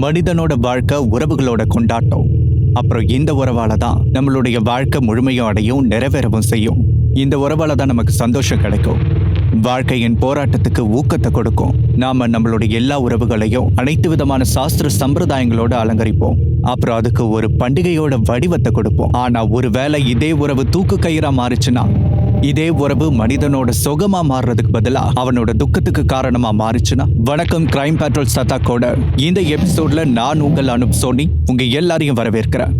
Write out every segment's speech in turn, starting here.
மனிதனோட வாழ்க்கை உறவுகளோட கொண்டாட்டம். அப்புறம் இந்த உறவால தான் நம்மளுடைய வாழ்க்கை முழுமையும் அடையும், நிறைவேறவும் செய்யும். இந்த உறவால தான் நமக்கு சந்தோஷம் கிடைக்கும், வாழ்க்கையின் போராட்டத்துக்கு ஊக்கத்தை கொடுக்கும். நாம நம்மளுடைய எல்லா உறவுகளையும் அனைத்து விதமான சாஸ்திர சம்பிரதாயங்களோட அலங்கரிப்போம். அப்புறம் அதுக்கு ஒரு பண்டிகையோட வடிவத்தை கொடுப்போம். ஆனா ஒருவேளை இதே உறவு தூக்கு கயிறா மாறுச்சுன்னா, இதே உறவு மனிதனோட சுகமா மாறுறதுக்கு பதிலா அவனோட துக்கத்துக்கு காரணமா மாறுச்சுன்னா. வணக்கம் கிரைம் பேட்ரோல் சதாக்கோட இந்த எபிசோட்ல நான் உங்கள் அனுப் சோனி உங்க எல்லாரையும் வரவேற்கிறேன்.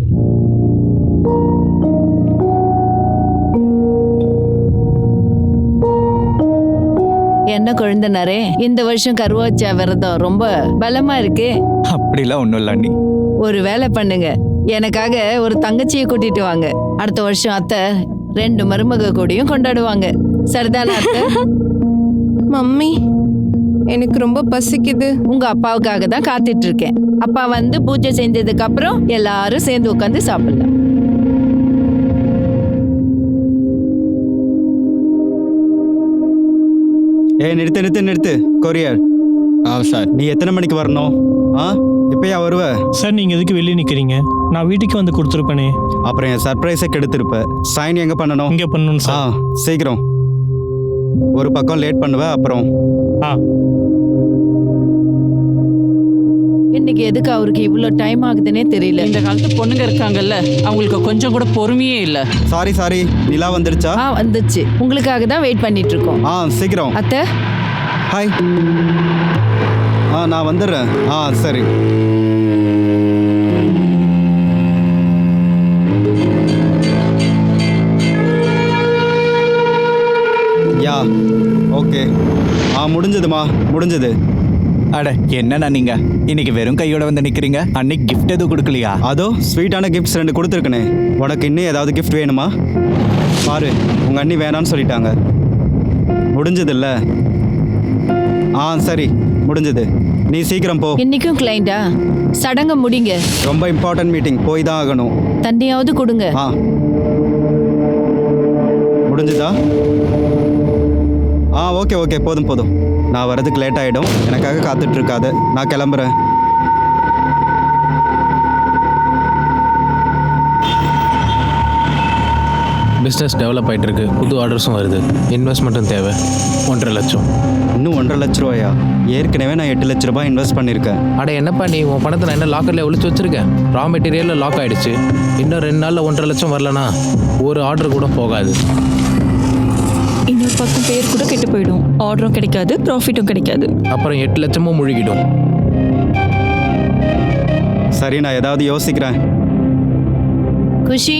என்ன குழந்தைனாரே, இந்த வருஷம் கருவாச்சா விரதம் ரொம்ப பலமா இருக்கு. அப்படிலாம் ஒண்ணும் இல்ல அண்ணி. ஒரு வேலை பண்ணுங்க, எனக்காக ஒரு தங்கச்சியை கூட்டிட்டு வாங்க. அடுத்த வருஷம் அத்தை 2 மருமக கூடயும் கொண்டாடுவாங்க. சரிதானா அத்தை? மம்மி, எனக்கு ரொம்ப பசிக்குது. உங்க அப்பாவுக்காக தான் காத்துட்டு இருக்கேன். அப்பா வந்து பூஜை செஞ்சதுக்கு அப்புறம் எல்லாரும் சேர்ந்து உட்காந்து சாப்பிடலாம். நிறுத்து கொரியர். சார், நீ எத்தனை மணிக்கு வரணும்? இப்பயா வருவ? சார், நீங்கள் எதுக்கு வெளியே நிற்கிறீங்க? நான் வீட்டுக்கு வந்து கொடுத்துருப்பேனே. அப்புறம் என் சர்ப்ரைஸை கெடுத்திருப்ப. சைன் எங்கே பண்ணணும்? இங்கே பண்ணணும் சார். சீக்கிரம். ஒரு பக்கம் லேட் பண்ணுவ. அப்புறம் இன்னைக்கு எதுக்கு அவருக்கு இவ்வளோ டைம் ஆகுதுன்னே தெரியல. இந்த காலத்து பொண்ணுங்க இருக்காங்கல்ல, அவங்களுக்கு கொஞ்சம் கூட பொறுமையே இல்ல. சாரி நிலா வந்துடுச்சா? வந்துச்சு. உங்களுக்காக தான் வெயிட் பண்ணிட்டு இருக்கோம். சீக்கிரம். அத்தை ஹாய். நான் வந்துடுறேன். சரி. Yeah okay. முடிஞ்சது. அட என்னண்ணா நீங்க இன்னைக்கு வெறும் கையோட வந்து நிக்கிறீங்க? அன்னைக்கு கிஃப்ட் எதுவும் கொடுக்கலையா? அதோ ஸ்வீட்டான கிஃப்ட்ஸ் 2 கொடுத்துருக்கனே. உனக்கு இன்னும் ஏதாவது கிஃப்ட் வேணுமா? பாரு, உங்க அண்ணி வேணான்னு சொல்லிட்டாங்க. முடிஞ்சதில்ல. சரி, முடிஞ்சது. நீ சீக்கிரம் போ. இன்னைக்கும் கிளைண்டா? சடங்க முடிங்க. ரொம்ப இம்பார்ட்டன்ட் மீட்டிங், போய் தான் ஆகணும். தண்ணியாவது கொடுங்க. முடிஞ்சுதா? ஓகே, போதும். நான் வரதுக்கு லேட் ஆகிடும். எனக்காக காத்துட்டு இருக்காது. நான் கிளம்புறேன். பிஸ்னஸ் டெவலப் ஆகிட்டு இருக்கு. புது ஆர்டர்ஸும் வருது. இன்வெஸ்ட்மெண்ட்டும் தேவை. 1.5 லட்சம். இன்னும் 1.5 லட்ச ரூபாயா? ஏற்கனவே நான் 8 லட்ச ரூபாய் இன்வெஸ்ட் பண்ணியிருக்கேன். என்னப்பா நீ உன் பணத்தை நான் என்ன லாக்கரில் ஒழிச்சு வச்சிருக்கேன்? ரா மெட்டீரியலில் லாக் ஆகிடுச்சு. இன்னும் 2 நாளில் 1.5 லட்சம் வரலனா ஒரு ஆர்டர் கூட போகாது. இன்னொரு பக்கம் பேர் கூட கெட்டு போயிடும். ஆர்டரும் கிடைக்காது, ப்ராஃபிட்டும் கிடைக்காது. அப்புறம் 8 லட்சமும் முழுகிடும். சரி, நான் ஏதாவது யோசிக்கிறேன். குஷி,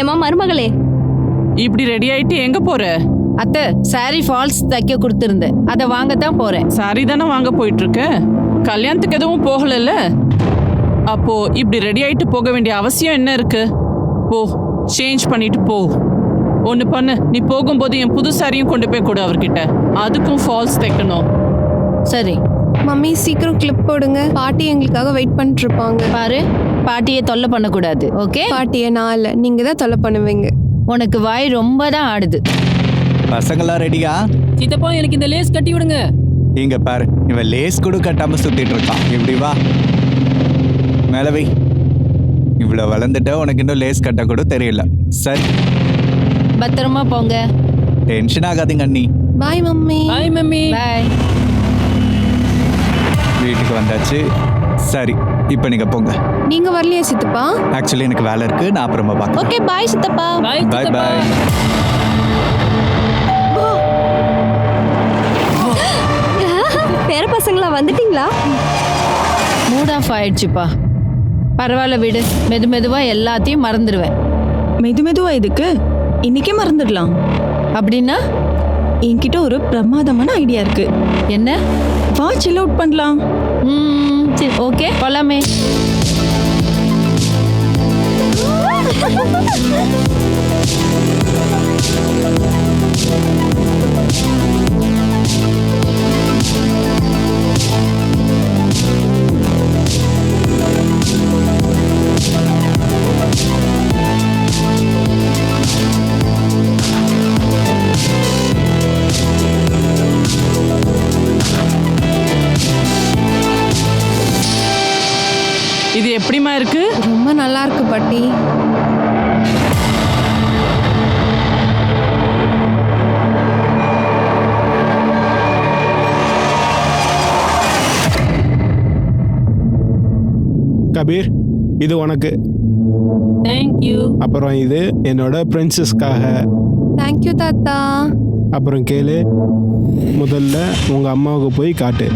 ஏமா மருமகளே, இப்படி ரெடி ஆயிட்டு எங்க போற? அத்தை சாரி ஃபால்ஸ் தைக்க கொடுத்துருந்தேன், அதை வாங்கத்தான் போறேன். சாரி தானே வாங்க போயிட்டு இருக்க? கல்யாணத்துக்கு எதுவும் போகலல்ல? அப்போ இப்படி ரெடி ஆயிட்டு போக வேண்டிய அவசியம் என்ன இருக்கு? போ, சேஞ்ச் பண்ணிட்டு போ. ஒன்று பண்ணு, நீ போகும்போது என் புது சாரியும் கொண்டு போய் கொடு அவர்கிட்ட. அதுக்கும் ஃபால்ஸ் தைக்கணும். சரி மம்மி சீக்கிரம் கிளிப் போடுங்க. பாட்டி எங்களுக்காக வெயிட் பண்ணிட்டு இருப்பாங்க. பாரு, பாட்டியை தொல்லை பண்ணக்கூடாது. ஓகே? பாட்டியை நான் இல்லை, நீங்க தான் தொல்லை பண்ணுவீங்க. உனக்கு வாய் ரொம்ப தான் ஆடுது. பசங்களா ரெடியா? சித்தப்பா, எனக்கு இந்த லேஸ் கட்டி விடுங்க. இங்க பாரு, இவன் லேஸ் கூட கட்டாம சுத்திட்டு இருக்கான். இப்படி வா, மேலவை. இவ்வளவு வளர்ந்துட்ட, உனக்கு இன்னும் லேஸ் கட்ட கூட தெரியல. சரி, பத்திரமா போங்க. டென்ஷன் ஆகாதீங்க அண்ணி. Bye mummy. Bye mummy. பாய். வீட்டுக்கு வந்தாச்சு. சரி, இப்போ நீங்க போங்க. நீங்க வரலையா சித்தப்பா? ஆக்சுவலி எனக்கு வேலை இருக்கு, நான் அப்புறமா பார்க்கறேன். ஓகே, பாய் சித்தப்பா. பாய் பை சித்தப்பா. பை. பேர பசங்களா வந்துட்டீங்களா? மூட் ஆஃப் ஆயிடுச்சுப்பா. பரவாயில்ல விடு, மெதுவா எல்லாத்தையும் மறந்துடுவேன். மெதுவா இதுக்கு? இன்னைக்கே மறந்துடலாம். அப்படின்னா என்கிட்ட ஒரு பிரமாதமான ஐடியா இருக்கு. என்ன? வா, சில் அவுட் பண்ணலாம். சரி, ஓகே, போலாமே. இது எப்படிம்மா இருக்கு? ரொம்ப நல்லா இருக்கு பாட்டி. கபீர், இது உனக்கு. தேங்க்யூ. அப்புறம் இது என்னோட பிரின்சஸ்க்காக. தேங்க்யூ தாத்தா. அப்புறம் கேளு, முதல்ல உங்க அம்மாவுக்கு போய் காட்டு.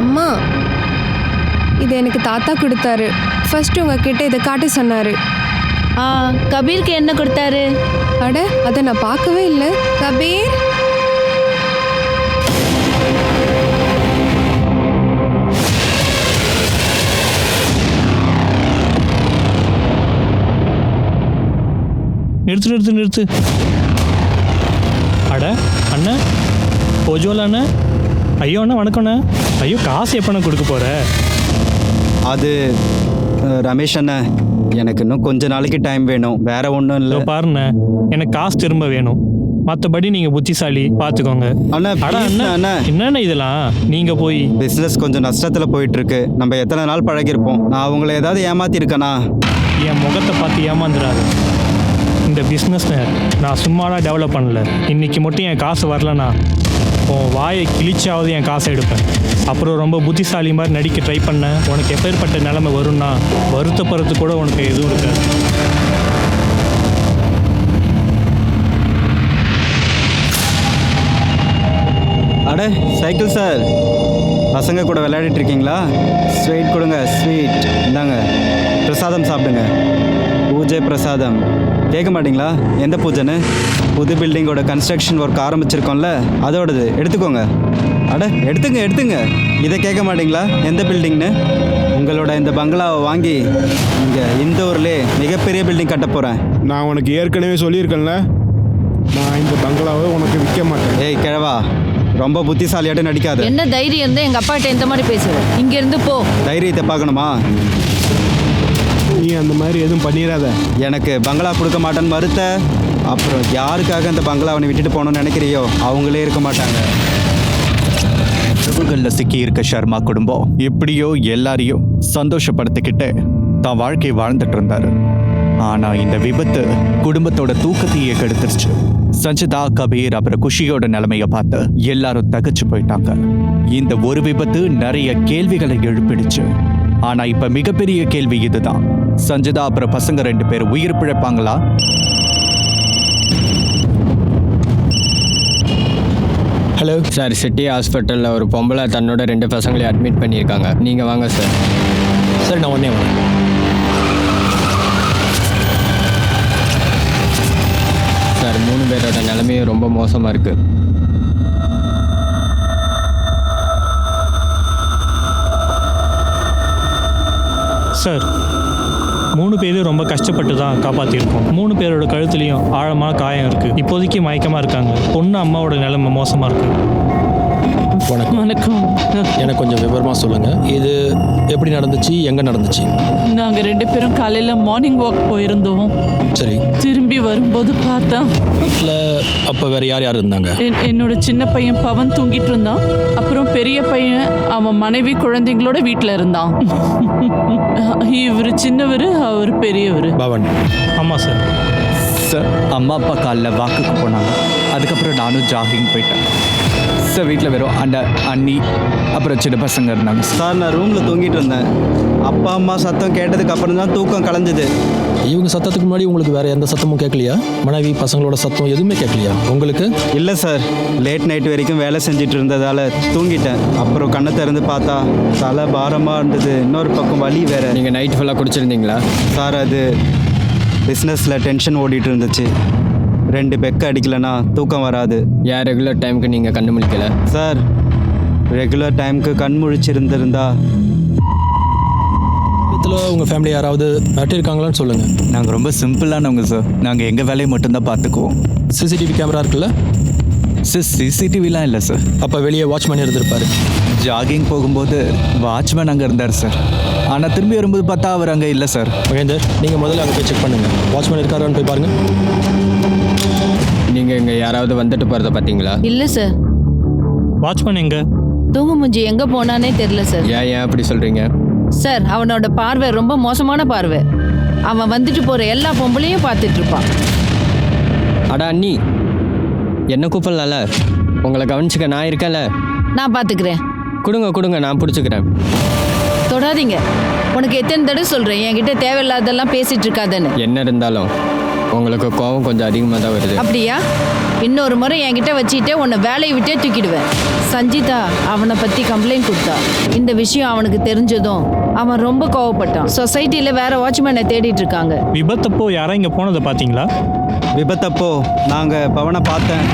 அம்மா, இது எனக்கு தாத்தா கொடுத்தாரு. ஃபர்ஸ்ட் உங்ககிட்ட இதை காட்ட சொன்னாரு. கபீருக்கு என்ன கொடுத்தாரு? அட, அதை நான் பார்க்கவே இல்லை. கபீர், நிறுத்து. அட அண்ணா, ஓஜோல அண்ணா. ஐயோ அண்ணா, வணக்கம்ண்ணா. ஐயோ, காசு எப்பண்ணா கொடுக்க போற? அது ரமேஷ் அண்ணன், எனக்கு இன்னும் கொஞ்ச நாளைக்கு டைம் வேணும், வேற ஒன்றும் இல்லை. பாருண்ணே, எனக்கு காசு திரும்ப வேணும். மற்றபடி நீங்கள் புத்திசாலி, பார்த்துக்கோங்க. அண்ணா, அட please அண்ணா, அண்ணா. என்னண்ணா இதெல்லாம்? நீங்கள் போய் பிஸ்னஸ் கொஞ்சம் நஷ்டத்தில் போயிட்டு இருக்கு. நம்ம எத்தனை நாள் பழகிருப்போம். நான் உங்களை ஏதாவது ஏமாத்திருக்கேனா? என் முகத்தை பார்த்து ஏமாந்துடாது. இந்த பிஸ்னஸை நான் சும்மாலாம் டெவலப் பண்ணல. இன்னைக்கு மட்டும் என் காசு வரலண்ணா, உன் வாயை கிழிச்சாவது என் காசை எடுப்பேன். அப்புறம் ரொம்ப புத்திசாலி மாதிரி நடிக்க ட்ரை பண்ண, உனக்கு எப்பேற்பட்ட நிலைமை வரும்னா வருத்தப்படுறது கூட உனக்கு எதுவும் இருக்காது. அட சைக்கிள் சார், பசங்க கூட விளையாடிட்டு இருக்கீங்களா? ஸ்வீட் கொடுங்க, ஸ்வீட் இந்தாங்க. பிரசாதம் சாப்பிடுங்க. பூஜை பிரசாதம். கேட்க மாட்டிங்களா எந்த பூஜைன்னு? புது பில்டிங்கோட கன்ஸ்ட்ரக்ஷன் ஒர்க் ஆரம்பிச்சிருக்கோம்ல, அதோடது எடுத்துக்கோங்க. அட எடுத்துங்க. இதை கேட்க மாட்டிங்களா எந்த பில்டிங்னு? உங்களோட இந்த பங்களாவை வாங்கி இங்கே இந்த ஊர்லேயே மிகப்பெரிய பில்டிங் கட்ட போகிறேன். நான் உனக்கு ஏற்கனவே சொல்லியிருக்கேன்ல, நான் இந்த பங்களாவை உனக்கு விற்க மாட்டேன். ஏய் கிழவா, ரொம்ப புத்திசாலியாட்டம் நடிக்காது. என்ன தைரியம் இருந்தா எங்க அப்பாட்ட இந்த மாதிரி பேசுவேன்? இங்க இருந்து போ. தைரியத்தை பார்க்கணுமா? நீ அந்த மாதிரி எதுவும் பண்ணிடாத. எனக்கு பங்களா கொடுக்க மாட்டேன்னு மறுத்த, அப்புறம் யாருக்காக அந்த பங்களாவை விட்டுட்டு போகணும்னு நினைக்கிறியோ அவங்களே இருக்க மாட்டாங்க. பிரபுகளில் சிக்கி இருக்க சர்மா குடும்பம் எப்படியோ எல்லாரையும் சந்தோஷப்படுத்திக்கிட்டு தான் வாழ்க்கை வாழ்ந்துட்டு இருந்தாரு. ஆனா இந்த விபத்து குடும்பத்தோட தூக்கத்தையே கெடுத்துருச்சு. சஞ்சிதா, கபீர் அப்புறம் குஷியோட நிலைமைய பார்த்து எல்லாரும் தகச்சு போயிட்டாங்க. இந்த ஒரு விபத்து நிறைய கேள்விகளை எழுப்பிடுச்சு. ஆனா இப்ப மிகப்பெரிய கேள்வி இதுதான், சஞ்சிதா அப்புறம் பசங்க 2 பேர் உயிர் பிழைப்பாங்களா? ஹலோ சார், சிட்டி ஹாஸ்பிட்டலில் ஒரு பொம்பளை தன்னோட 2 பசங்களையும் அட்மிட் பண்ணியிருக்காங்க. நீங்கள் வாங்க சார். சரி, நான் உடனே வரேன். சார், 3 பேரோட நிலைமையும் ரொம்ப மோசமாக இருக்குது. சார், 3 பேரும் ரொம்ப கஷ்டப்பட்டு தான் காப்பாற்றிருக்கோம். 3 பேரோட கழுத்துலையும் ஆழமான காயம் இருக்குது. இப்போதைக்கு மயக்கமாக இருக்காங்க. பொண்ணு அம்மாவோட நிலைமை மோசமாக இருக்குது. வணக்கம். எனக்கு கொஞ்சம் விவரமாக சொல்லுங்கள். இது எப்படி நடந்துச்சு, எங்கே நடந்துச்சு? நாங்கள் 2 பேரும் காலையில் மார்னிங் வாக் போயிருந்தோம். சரி. திரும்பி வரும்போது பார்த்தா வீட்டில் அப்போ வேறு யார் இருந்தாங்க? என்னோட சின்ன பையன் பவன் தூங்கிட்டு இருந்தான். அப்புறம் பெரிய பையன் அவன் மனைவி குழந்தைங்களோட வீட்டில் இருந்தான். இவர் சின்னவர், அவர் பெரியவர். பவன். ஆமாம் சார். சார், அம்மா அப்பா காலில் வாக்குக்கு போனாங்க. அதுக்கப்புறம் நானும் ஜாகிங் போயிட்டேன். சார், வீட்டில் வெறும் அண்ணி அப்புறம் சின்ன பசங்க இருந்தாங்க. சார், நான் ரூமில் தூங்கிட்டு இருந்தேன். அப்பா அம்மா சத்தம் கேட்டதுக்கு அப்புறம் தான் தூக்கம் கலைஞ்சது. இவங்க சத்தத்துக்கு முன்னாடி உங்களுக்கு வேறு எந்த சத்தமும் கேட்கலையா? மனைவி பசங்களோட சத்தம் எதுவுமே கேட்கலையா உங்களுக்கு? இல்லை சார், லேட் நைட் வரைக்கும் வேலை செஞ்சுட்டு இருந்ததால் தூங்கிட்டேன். அப்புறம் கண்ணை திறந்து பார்த்தா தலை பாரமாக இருந்தது. இன்னொரு பக்கம் வலி வேறு. நீங்கள் நைட் ஃபுல்லாக குடிச்சிருந்தீங்களா? சார், அது பிஸ்னஸில் டென்ஷன் ஓடிட்டு இருந்துச்சு. 2 பெக்கு அடிக்கலைன்னா தூக்கம் வராது. ஏன் ரெகுலர் டைமுக்கு நீங்கள் கண்ணு முழிக்கலை? சார், ரெகுலர் டைமுக்கு கண் முழிச்சிருந்திருந்தா. இதில் உங்கள் ஃபேமிலி யாராவது நட்டிருக்காங்களான்னு சொல்லுங்கள். நாங்கள் ரொம்ப சிம்பிளானவங்க சார். நாங்கள் எங்கள் வேலையை மட்டும்தான் பார்த்துக்குவோம். சிசிடிவி கேமரா இருக்குல்ல? சார், சிசிடிவிலாம் இல்லை சார். அப்போ வெளியே வாட்ச்மேன் இருந்திருப்பாரு. ஜாகிங் போகும்போது வாட்ச்மேன் அங்கே இருந்தார் சார். ஆனால் திரும்பி வரும்போது பார்த்தா அவர் அங்கே இல்லை சார். மகேந்தர், நீங்கள் முதல்ல அங்கே போய் செக் பண்ணுங்கள். வாட்ச்மேன் இருக்காரான்னு போய் பாருங்கள். நீங்கள் இங்கே யாராவது வந்துட்டு போகிறத பார்த்தீங்களா? இல்ல சார். வாட்ச்மேன் எங்க? தூங்கு மூஞ்சி எங்க போனானே தெரியல சார். ஏன் அப்படி சொல்கிறீங்க? சார் அவனோட பார்வை ரொம்ப மோசமான பார்வை. அவன் வந்துட்டு போற எல்லா பொம்பளையும் பார்த்துட்டு இருப்பான். அடா அண்ணி, என்ன கூப்பிடலாம்ல? உங்களை கவனிச்சுக்க நான் இருக்கேன்ல. நான் பார்த்துக்கிறேன். கொடுங்க நான் பிடிச்சிக்கிறேன். தொடாதீங்க. உனக்கு எத்தனை தடவை சொல்றேன் என்கிட்ட தேவையில்லாதெல்லாம் பேசிட்டு இருக்காதன்னு. என்ன இருந்தாலும் உங்களுக்கு கோபம் கொஞ்சம் அதிகமாக தான் வருது. அப்படியா? இன்னொரு முறை என்கிட்ட வச்சுக்கிட்டே உன்னை வேலையை விட்டே தூக்கிடுவேன். சஞ்சிதா அவனை பற்றி கம்ப்ளைண்ட் கொடுத்தா. இந்த விஷயம் அவனுக்கு தெரிஞ்சதும் அவன் ரொம்ப கோவப்பட்டான். சொசைட்டியில் வேற வாட்ச்மேனை தேடிட்டு இருக்காங்க. விபத்தப்போ யாரும் இங்கே போனதை பார்த்தீங்களா? விபத்தப்போ நாங்கள் பவனை பார்த்தேன்.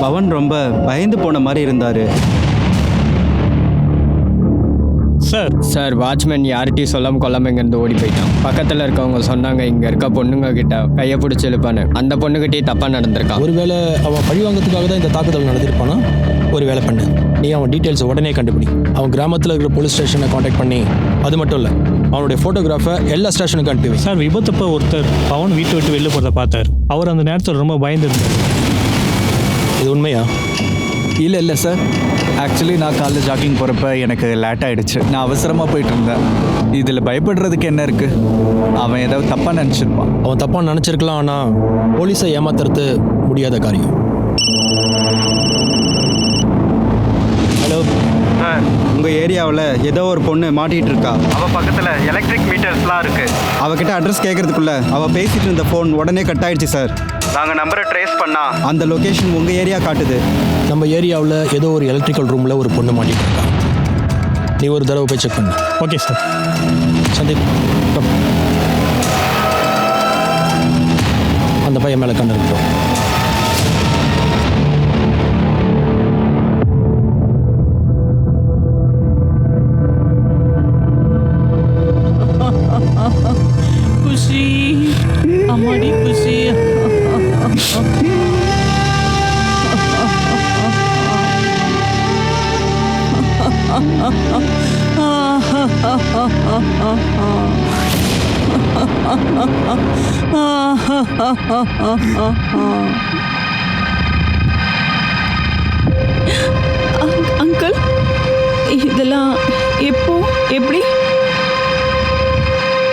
பவன் ரொம்ப பயந்து போன மாதிரி இருந்தார். சார் வாட்ச்மேன் யார்கிட்டையும் சொல்லாமல் கொல்லாமல் இங்கேருந்து ஓடி போயிட்டான். பக்கத்தில் இருக்கவங்க சொன்னாங்க இங்கே இருக்க பொண்ணுங்க கிட்ட கையை பிடிச்சி இழுப்பான்னு. அந்த பொண்ணுகிட்டே தப்பாக நடந்திருக்கான். ஒருவேளை அவன் பழி வாங்கிறதுக்காக தான் இந்த தாக்குதல் நடந்திருப்பானா? ஒரு வேலை பண்ணு, நீ அவன் டீட்டெயில்ஸ் உடனே கண்டுபிடி. அவன் கிராமத்தில் இருக்கிற போலீஸ் ஸ்டேஷனை காண்டாக்ட் பண்ணி, அது மட்டும் இல்லை அவனுடைய ஃபோட்டோகிராஃபை எல்லா ஸ்டேஷனுக்கும் அனுப்பி. சார் விபத்தப்போ ஒருத்தர் பவன் வீட்டை விட்டு வெளில போகிறத பார்த்தார். அவர் அந்த நேரத்தில் ரொம்ப பயந்துருந்தார். இது உண்மையா? இல்லை சார். ஆக்சுவலி நான் காலைல ஜாக்கிங் போகிறப்ப எனக்கு லேட் ஆகிடுச்சு. நான் அவசரமாக போயிட்டு இருந்தேன். இதில் பயப்படுறதுக்கு என்ன இருக்குது? அவன் ஏதாவது தப்பாக நினச்சிருப்பான். அவன் தப்பாக நினச்சிருக்கலாம், ஆனால் போலீஸை ஏமாத்துறது முடியாத காரியம். ஹலோ சார், உங்கள் ஏரியாவில் ஏதோ ஒரு பொண்ணு மாட்டிகிட்டு இருக்கா. அவள் பக்கத்தில் எலக்ட்ரிக் மீட்டர்ஸ்லாம் இருக்குது. அவகிட்ட அட்ரஸ் கேட்கறதுக்குள்ள அவள் பேசிகிட்டு இருந்த ஃபோன் உடனே கட் ஆயிடுச்சு சார். நாங்கள் நம்பரை ட்ரேஸ் பண்ணால் அந்த லொக்கேஷன் உங்கள் ஏரியா காட்டுது. நம்ம ஏரியாவில் ஏதோ ஒரு எலக்ட்ரிக்கல் ரூமில் ஒரு பொண்ணு மாட்டிட்டு இருக்கா. நீ ஒரு தடவை போய் செக் பண்ணு. Okay sir. சந்தீப், அந்த பையன் மேலே கண்ணு இருக்கட்டும். குஷி, அம்மாடி குஷி. அங்கிள், இதெல்லாம் எப்போ எப்படி?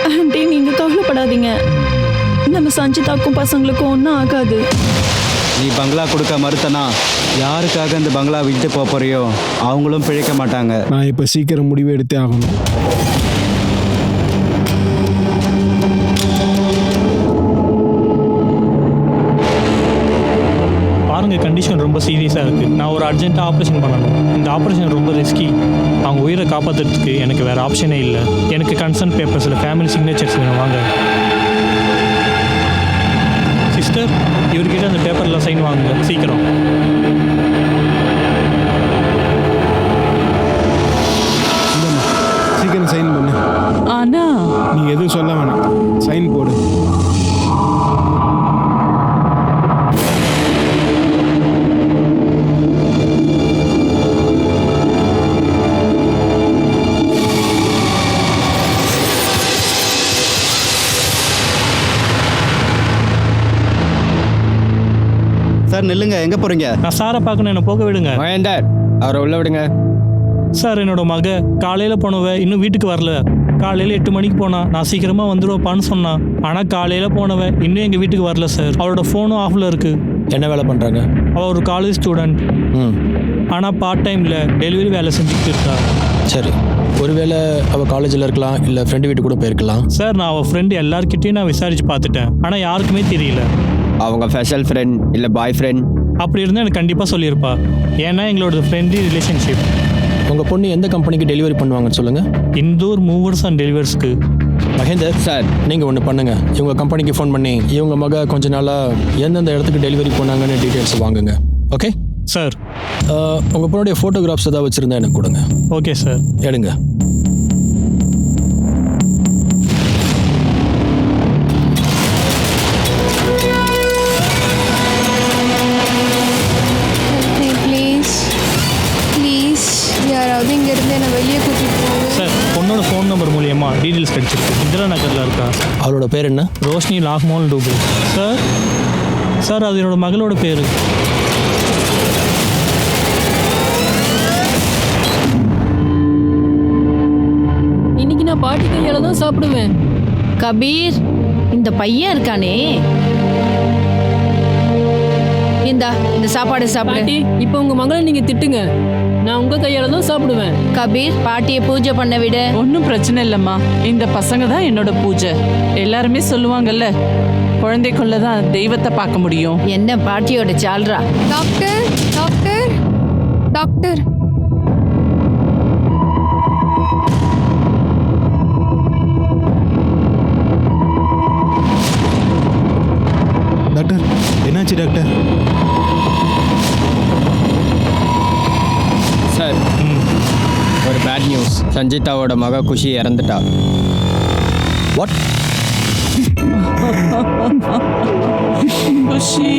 ஆண்டி நீங்க கவலைப்படாதீங்க, நம்ம சஞ்சிதாக்கும் பசங்களுக்கும் ஒன்றும் ஆகாது. நீ பங்களா கொடுக்க மறுத்தனா யாருக்காக இந்த பங்களா விட்டு போறியோ அவங்களும் பிழைக்க மாட்டாங்க. நான் இப்போ சீக்கிரம் முடிவு எடுத்தே ஆகணும். பாருங்க, கண்டிஷன் ரொம்ப சீரியஸாக இருக்குது. நான் ஒரு அர்ஜென்ட்டாக ஆப்ரேஷன் பண்ணணும். இந்த ஆப்ரேஷன் ரொம்ப ரிஸ்கி. அவங்க உயிரை காப்பாற்றுறதுக்கு எனக்கு வேறு ஆப்ஷனே இல்லை. எனக்கு கன்சர்ன் பேப்பர்ஸில் ஃபேமிலி சிக்னேச்சர்ஸ் வேணும். வாங்க சிஸ்டர், இவர்கிட்ட அந்த பேப்பரில் சைன் வாங்க சீக்கிரம். சீக்கிரம் சைன் பண்ணு. ஆனா நீ எதுவும் சொல்ல வேணாம், சைன் போடு. சார் நில்லுங்க, எங்கே போகிறீங்க? நான் சாரை பார்க்கணும், என்னை போக விடுங்க. மகேந்தர், அவரை உள்ள விடுங்க. சார் என்னோட மக காலையில் போனவ இன்னும் வீட்டுக்கு வரல. காலையில் 8 மணிக்கு போனா, நான் சீக்கிரமாக வந்துடுவான்னு சொன்னான். ஆனால் காலையில் போனவ இன்னும் எங்கள் வீட்டுக்கு வரல சார். அவளோட ஃபோனும் ஆஃபில் இருக்குது. என்ன வேலை பண்ணுறாங்க? அவள் ஒரு காலேஜ் ஸ்டூடெண்ட். ஆனால் பார்ட் டைமில் டெலிவரி வேலை செஞ்சுட்டு இருக்கா. சரி, ஒருவேளை அவள் காலேஜில் இருக்கலாம், இல்லை ஃப்ரெண்டு வீட்டு கூட போயிருக்கலாம். சார் நான் அவள் ஃப்ரெண்டு எல்லார்கிட்டையும் நான் விசாரித்து பார்த்துட்டேன், ஆனால் யாருக்குமே தெரியல. அவங்க ஸ்பெஷல் ஃப்ரெண்ட் இல்லை பாய் ஃப்ரெண்ட் அப்படி இருந்தால் எனக்கு கண்டிப்பாக சொல்லியிருப்பா. ஏன்னா எங்களோட ஃப்ரெண்ட்லி ரிலேஷன்ஷிப். உங்கள் பொண்ணு எந்த கம்பெனிக்கு டெலிவரி பண்ணுவாங்கன்னு சொல்லுங்கள். இந்தூர் மூவர்ஸ் அண்ட் டெலிவர்ஸ்க்கு. மகேந்தர் சார், நீங்கள் ஒன்று பண்ணுங்கள், இவங்க கம்பெனிக்கு ஃபோன் பண்ணி இவங்க மக கொஞ்ச நாளாக எந்தெந்த இடத்துக்கு டெலிவரி பண்ணாங்கன்னு டீட்டெயில்ஸ் வாங்குங்க. Okay sir. உங்கள் பொண்ணுடைய ஃபோட்டோகிராஃப்ஸ் ஏதாவது வச்சுருந்தா எனக்கு கொடுங்க. Okay sir. எடுங்க. யாராவது இங்கேருந்து என்னை வெளியே கூட்டிகிட்டு போங்க சார். பொண்ணோட ஃபோன் நம்பர் மூலியமாக டீட்டெயில்ஸ் கிடைச்சிருக்கு. இந்திரா நகரில் இருக்கா. அவளோட பேர் என்ன? ரோஷினி லாக்மோல் டூபே. சார் அது என்னோட மகளோட பேர். நான் பாட்டி கையால தான் சாப்பிடுவேன். கபீர், இந்த பையன் இருக்கானே, இந்தா இந்த சாப்பாடு சாப்பிடு. பாட்டி, இப்போ உங்க மகளை நீங்க திட்டுங்க, நான் உங்க கையால தான் சாப்பிடுவேன். கபீர், பாட்டியை பூஜை பண்ண விடு. ஒன்றும் பிரச்சனை இல்லைம்மா. இந்த பசங்க தான் என்னோட பூஜை. எல்லாருமே சொல்லுவாங்கல்ல, குழந்தைக்குள்ள தான் தெய்வத்தை பார்க்க முடியும். என்ன பாட்டியோட சால்ரா. டாக்டர் டாக்டர் டாக்டர் டாக்டர் என்னாச்சு டாக்டர்? சார் ஒரு பேட் நியூஸ். சஞ்சிதாவோட மக குஷி இறந்துட்டா. வாட்? குஷி,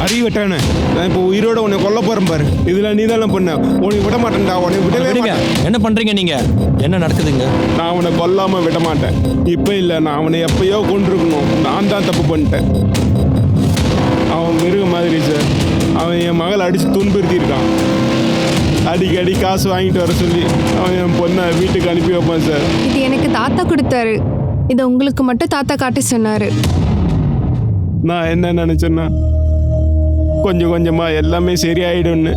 அறிவட்டானே, நான் இப்போ உயிரோட உன்னை கொல்ல போறேன் பாரு. இதெல்லாம் நீ தானே பண்ண. உனக்கு விட மாட்டேன்டா, உனக்கு விடவே விடுங்க. மாட்டேன். என்ன பண்றீங்க நீங்க? என்ன நடக்குதுங்க? நான் அவனை கொல்லாம விட மாட்டேன். இப்போ இல்லை, நான் அவனை எப்பயோ கொண்டிருக்கணும். நான் தான் தப்பு பண்ணிட்டேன். அவன் மிருக மாதிரி சார். அவன் என் மகளை அடித்து துன்புறுத்தியிருக்கான். அடிக்கடி காசு வாங்கிட்டு வர சொல்லி அவன் என் பொண்ணை வீட்டுக்கு அனுப்பி வைப்பான் சார். இது எனக்கு தாத்தா கொடுத்தாரு. இதை உங்களுக்கு மட்டும் தாத்தா காட்டி சொன்னாரு. நான் என்ன நினச்சேன்னா, கொஞ்சம் கொஞ்சமாக எல்லாமே சரியாயிடும்னு.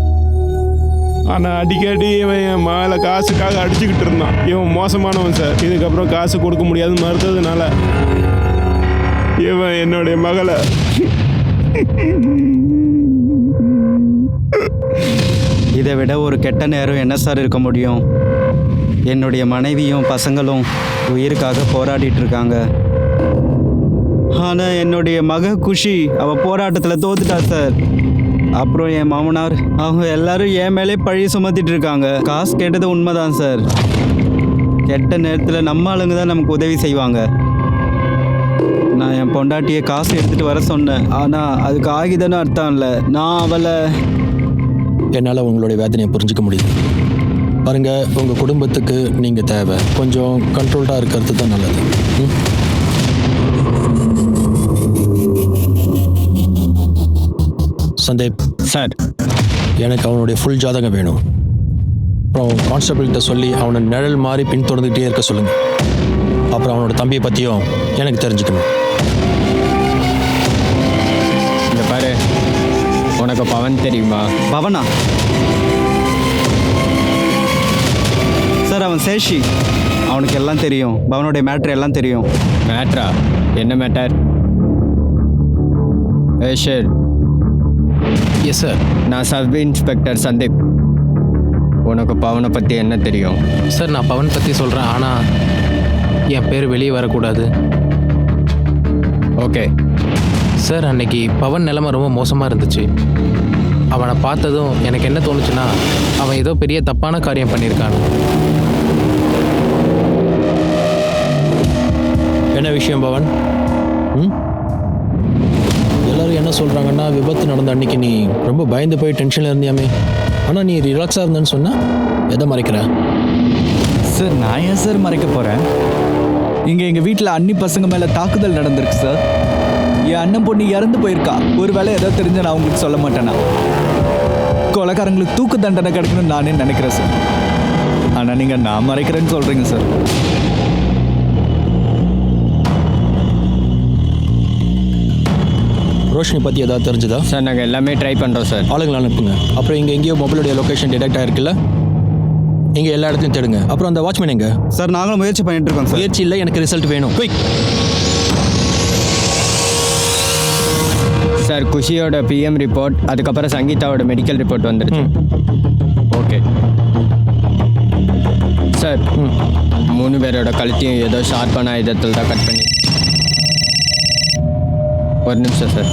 ஆனால் அடிக்கடி இவன் என் மகளை காசுக்காக அடிச்சுக்கிட்டு இருந்தான். இவன் மோசமானவன் சார். இதுக்கப்புறம் காசு கொடுக்க முடியாதுன்னு மறுத்ததுனால இவன் என்னுடைய மகளை இதை விட ஒரு கெட்ட நேரம் என்ன சார் இருக்க முடியும்? என்னுடைய மனைவியும் பசங்களும் உயிருக்காக போராடிட்டு இருக்காங்க. ஆனால் என்னுடைய மக குஷி அவள் போராட்டத்தில் தோத்துட்டா சார். அப்புறம் என் மாமனார் அவங்க எல்லாரும் என் மேலே பழி சுமத்திட்டு இருக்காங்க. காசு கேட்டது உண்மைதான் சார். கெட்ட நேரத்தில் நம்ம ஆளுங்க தான் நமக்கு உதவி செய்வாங்க. நான் என் பொண்டாட்டியை காசு எடுத்துகிட்டு வர சொன்னேன். ஆனால் அதுக்கு ஆகிதானே அர்த்தம் இல்லை. நான் அவளை என்னால் உங்களுடைய வேதனையை புரிஞ்சுக்க முடியுது. பாருங்க, உங்கள் குடும்பத்துக்கு நீங்கள் தேவை. கொஞ்சம் கண்ட்ரோல்டாக இருக்கிறது தான் நல்லது. சந்தீப் சார், எனக்கு அவனுடைய ஃபுல் ஜாதகம் வேணும். அப்புறம் கான்ஸ்டபிள்கிட்ட சொல்லி அவனை நிழல் மாதிரி பின்தொடர்ந்துகிட்டே இருக்க சொல்லுங்கள். அப்புறம் அவனோட தம்பியை பற்றியும் எனக்கு தெரிஞ்சுக்கணும். இந்த பாரு, உனக்கு பவன் தெரியுமா? பவனா? சார் அவன் சேஷி. அவனுக்கு எல்லாம் தெரியும். பவனுடைய மேட்ரு எல்லாம் தெரியும். மேட்ரா? என்ன மேட்டர்? சார். Yes sir. நான் சப் இன்ஸ்பெக்டர் சந்தீப். உனக்கு பவனை பற்றி என்ன தெரியும்? சார், நான் பவன் பற்றி சொல்கிறேன், ஆனால் என் பேர் வெளியே வரக்கூடாது. ஓகே சார், அன்னைக்கு பவன் நிலைமை ரொம்ப மோசமாக இருந்துச்சு. அவனை பார்த்ததும் எனக்கு என்ன தோணுச்சுன்னா, அவன் ஏதோ பெரிய தப்பான காரியம் பண்ணியிருக்கான். என்ன விஷயம் பவன்? எல்லாரும் என்ன சொல்கிறாங்கன்னா, விபத்து நடந்த அன்னைக்கு நீ ரொம்ப பயந்து போய் டென்ஷனில் இருந்தியாமே. ஆனால் நீ ரிலாக்ஸாக இருந்தேன்னு சொன்னால் எதை மறைக்கிற? சார், நான் ஏன் சார் மறைக்க போகிறேன்? இங்கே எங்கள் வீட்டில் அண்ணி பசங்க மேலே தாக்குதல் நடந்திருக்கு சார். என் அண்ணன் பொண்ணு இறந்து போயிருக்கா. ஒரு வேளை ஏதோ தெரிஞ்ச நான் உங்களுக்கு சொல்ல மாட்டேனா? கொலைக்காரங்களுக்கு தூக்கு தண்டனை கிடைக்கணும்னு நானே நினைக்கிறேன் சார். ஆனால் நீங்கள் நான் மறைக்கிறேன்னு சொல்கிறீங்க சார். ரோஷினி பற்றி ஏதாவது தெரிஞ்சுதா? சார், நாங்கள் எல்லாமே ட்ரை பண்ணுறோம் சார். ஆளுங்களை அனுப்புங்க. அப்புறம் இங்கே எங்கேயோ மொபைலுடைய லொக்கேஷன் டிடெக்ட் ஆகிருக்குல்ல, இங்கே எல்லா இடத்துலையும் தேடுங்க. அப்புறம் அந்த வாட்ச்மேன் எங்க? சார் நாங்களும் முயற்சி பண்ணிட்டு இருக்கோம் சார். முயற்சி இல்லை, எனக்கு ரிசல்ட் வேணும். குயிக். சார், குஷியோட பிஎம் ரிப்போர்ட், அதுக்கப்புறம் சங்கீதாவோட மெடிக்கல் ரிப்போர்ட் வந்துடுச்சு. Okay sir. 3 பேரோட கழுத்தையும் ஏதோ ஷார்ப்பான ஆயுதத்தில் தான் கட் பண்ணி. ஒரு நிமிஷம் சார்.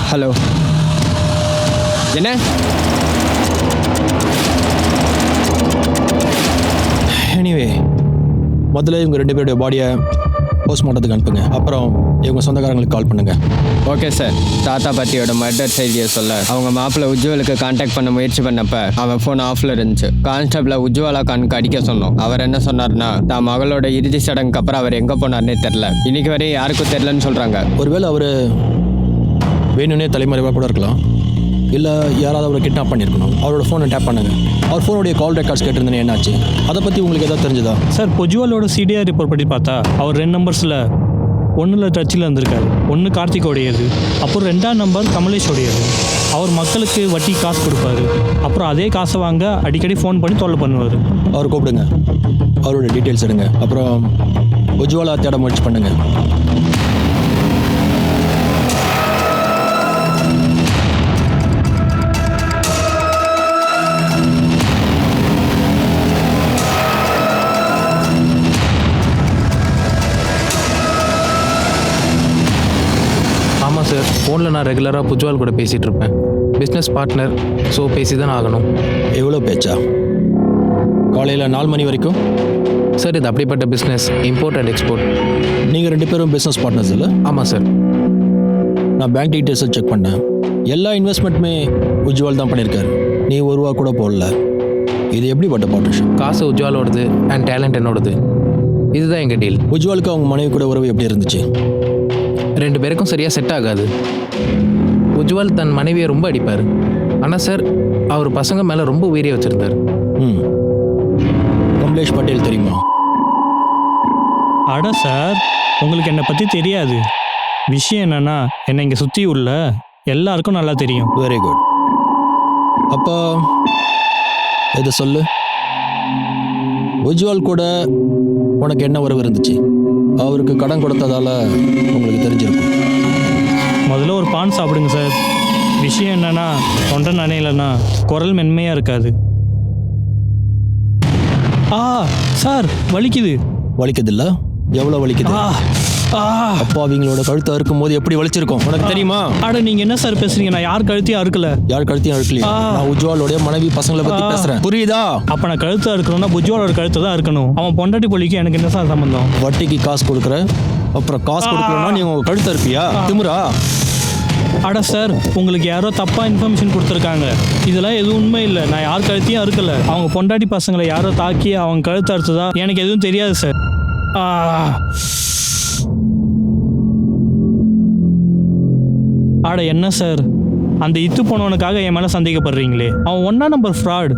ஹலோ, என்ன? எனிவே, முதல்ல இவங்க 2 பேருடைய பாடியை போஸ்ட்மார்ட்டத்துக்கு அனுப்புங்க. அப்புறம் இவங்க சொந்தக்காரங்களுக்கு கால் பண்ணுங்க. Okay sir. தாத்தா பாட்டியோட மர்டர் செய்தியை சொல்ல அவங்க மாப்பிள்ளை உஜ்வலுக்கு கான்டாக்ட் பண்ண முயற்சி பண்ணப்ப அவன் ஃபோன் ஆஃப்ல இருந்துச்சு. கான்ஸ்டபிளை உஜ்வாலா கானுக்கு அடிக்க சொன்னோம். அவர் என்ன சொன்னார்னா தான் மகளோட இறுதி சடங்குக்கு அப்புறம் அவர் எங்கே போனார்னே தெரில. இன்னைக்கு வரையும் யாருக்கும் தெரிலன்னு சொல்கிறாங்க. ஒருவேளை அவர் வேணும்னே தலைமறைவாக கூட இருக்கலாம், இல்லை யாராவது அவரை கிட்னாப் பண்ணியிருக்கணும். அவரோட ஃபோனை டேப் பண்ணுங்க. அவர் ஃபோனுடைய கால் ரெக்கார்ட்ஸ் கேட்டிருந்தேன்னு என்னாச்சு? அதை பற்றி உங்களுக்கு எதாவது தெரிஞ்சதா? சார், பொஜுவாலோட சிடிஆர் ரிப்போர்ட் படி பார்த்தா அவர் 2 நம்பர்ஸில் ஒன்றில் டச்சில் இருந்திருக்காரு. ஒன்று கார்த்திகோடையது, அப்புறம் 2ஆம் நம்பர் கமலேஷோடையது. அவர் மக்களுக்கு வட்டி காசு கொடுப்பாரு, அப்புறம் அதே காசை வாங்க அடிக்கடி ஃபோன் பண்ணி தொல்லை பண்ணுவார். அவர் கூப்பிடுங்க, அவரோட டீட்டெயில்ஸ் எடுங்க, அப்புறம் உஜ்வாலா தேட முயற்சி பண்ணுங்க. ஆமாம் சார், ஃபோனில் நான் ரெகுலராக புஜ்வால் கூட பேசிகிட்டு இருப்பேன். பிஸ்னஸ் பார்ட்னர், ஸோ பேசி தான் ஆகணும். எவ்வளோ பேச்சா? காலையில் 4 மணி வரைக்கும்? சார், இது அப்படிப்பட்ட பிஸ்னஸ், இம்போர்ட் அண்ட் எக்ஸ்போர்ட். நீங்கள் 2 பேரும் பிஸ்னஸ் பார்ட்னர்ஸ் இல்லை? ஆமாம் சார். நான் பேங்க் டீட்டெயில்ஸை செக் பண்ணேன். எல்லா இன்வெஸ்ட்மெண்ட்டுமே உஜ்வால் தான் பண்ணியிருக்காரு. நீ ₹1 கூட போடல. இது எப்படிப்பட்ட பார்ட்னர்ஷிப்? காசு உஜ்வாலோடது அண்ட் டேலண்ட் என்னோடது. இதுதான் எங்கள் டீல். உஜ்வாலுக்கு அவங்க மனைவி கூட உறவு எப்படி இருந்துச்சு? 2 பேருக்கும் சரியாக செட் ஆகாது. உஜ்வால் தன் மனைவியை ரொம்ப அடிப்பார். ஆனால் சார், அவர் பசங்க மேலே ரொம்ப உயிரியை வச்சுருந்தார். கமலேஷ் பட்டேல் தெரியுமா? அட சார், உங்களுக்கு என்னை பற்றி தெரியாது. விஷயம் என்னன்னா, என்னை இங்கே சுற்றி உள்ள எல்லாருக்கும் நல்லா தெரியும். Very good. அப்போ இதை சொல்லு, உஜ்வால் கூட உனக்கு என்ன உறவு இருந்துச்சு? அவருக்கு கடன் கொடுத்ததால உங்களுக்கு தெரிஞ்சிருக்கும். முதல்ல ஒரு பான் சாப்பிடுங்க சார். விஷயம் என்னன்னா, தொண்டை நனையிலன்னா குரல் மென்மையாக இருக்காது. சார், வலிக்குது. வலிக்குது இல்லை? எவ்வளோ வலிக்குது? அப்பா அவங்களோட கழுத்தை அறுக்கும் போது எப்படி வலிச்சிருக்கும் உனக்கு தெரியுமா? அட, நீங்க என்ன சார் பேசுறீங்க? நான் யார் கழுத்தையும் அறுக்கல. யார் கழுத்தையும் அறுக்கலையா? நான் உஜ்வாலோட மனைவி பசங்களை பத்தி பேசுறேன், புரியுதா? அப்ப நான் கழுத்தை அறுக்கணும்னா உஜ்வாலோட கழுத்தை தான் இருக்கணும். அவன் பொண்டாட்டி பொலிக்கு எனக்கு என்ன சார் சம்பந்தம்? வட்டிக்கு காசு கொடுக்குற, அப்புறம் காசு கொடுக்கலன்னா நீ உங்க கழுத்தை இருப்பியா? திமுறா? அட சார், உங்களுக்கு யாரோ தப்பா இன்ஃபர்மேஷன் கொடுத்துருக்காங்க. இதெல்லாம் எதுவும் உண்மை இல்லை. நான் யார் கழுத்தையும் அறுக்கல. அவங்க பொண்டாட்டி பசங்களை யாரோ தாக்கி அவங்க கழுத்தை அறுத்ததா எனக்கு எதுவும் தெரியாது சார். அட என்ன சார், அந்த இத்து போனவனுக்காக என் மேலே சந்தேகப்படுறீங்களே? அவன் 1ஆம் நம்பர் ஃப்ராட்.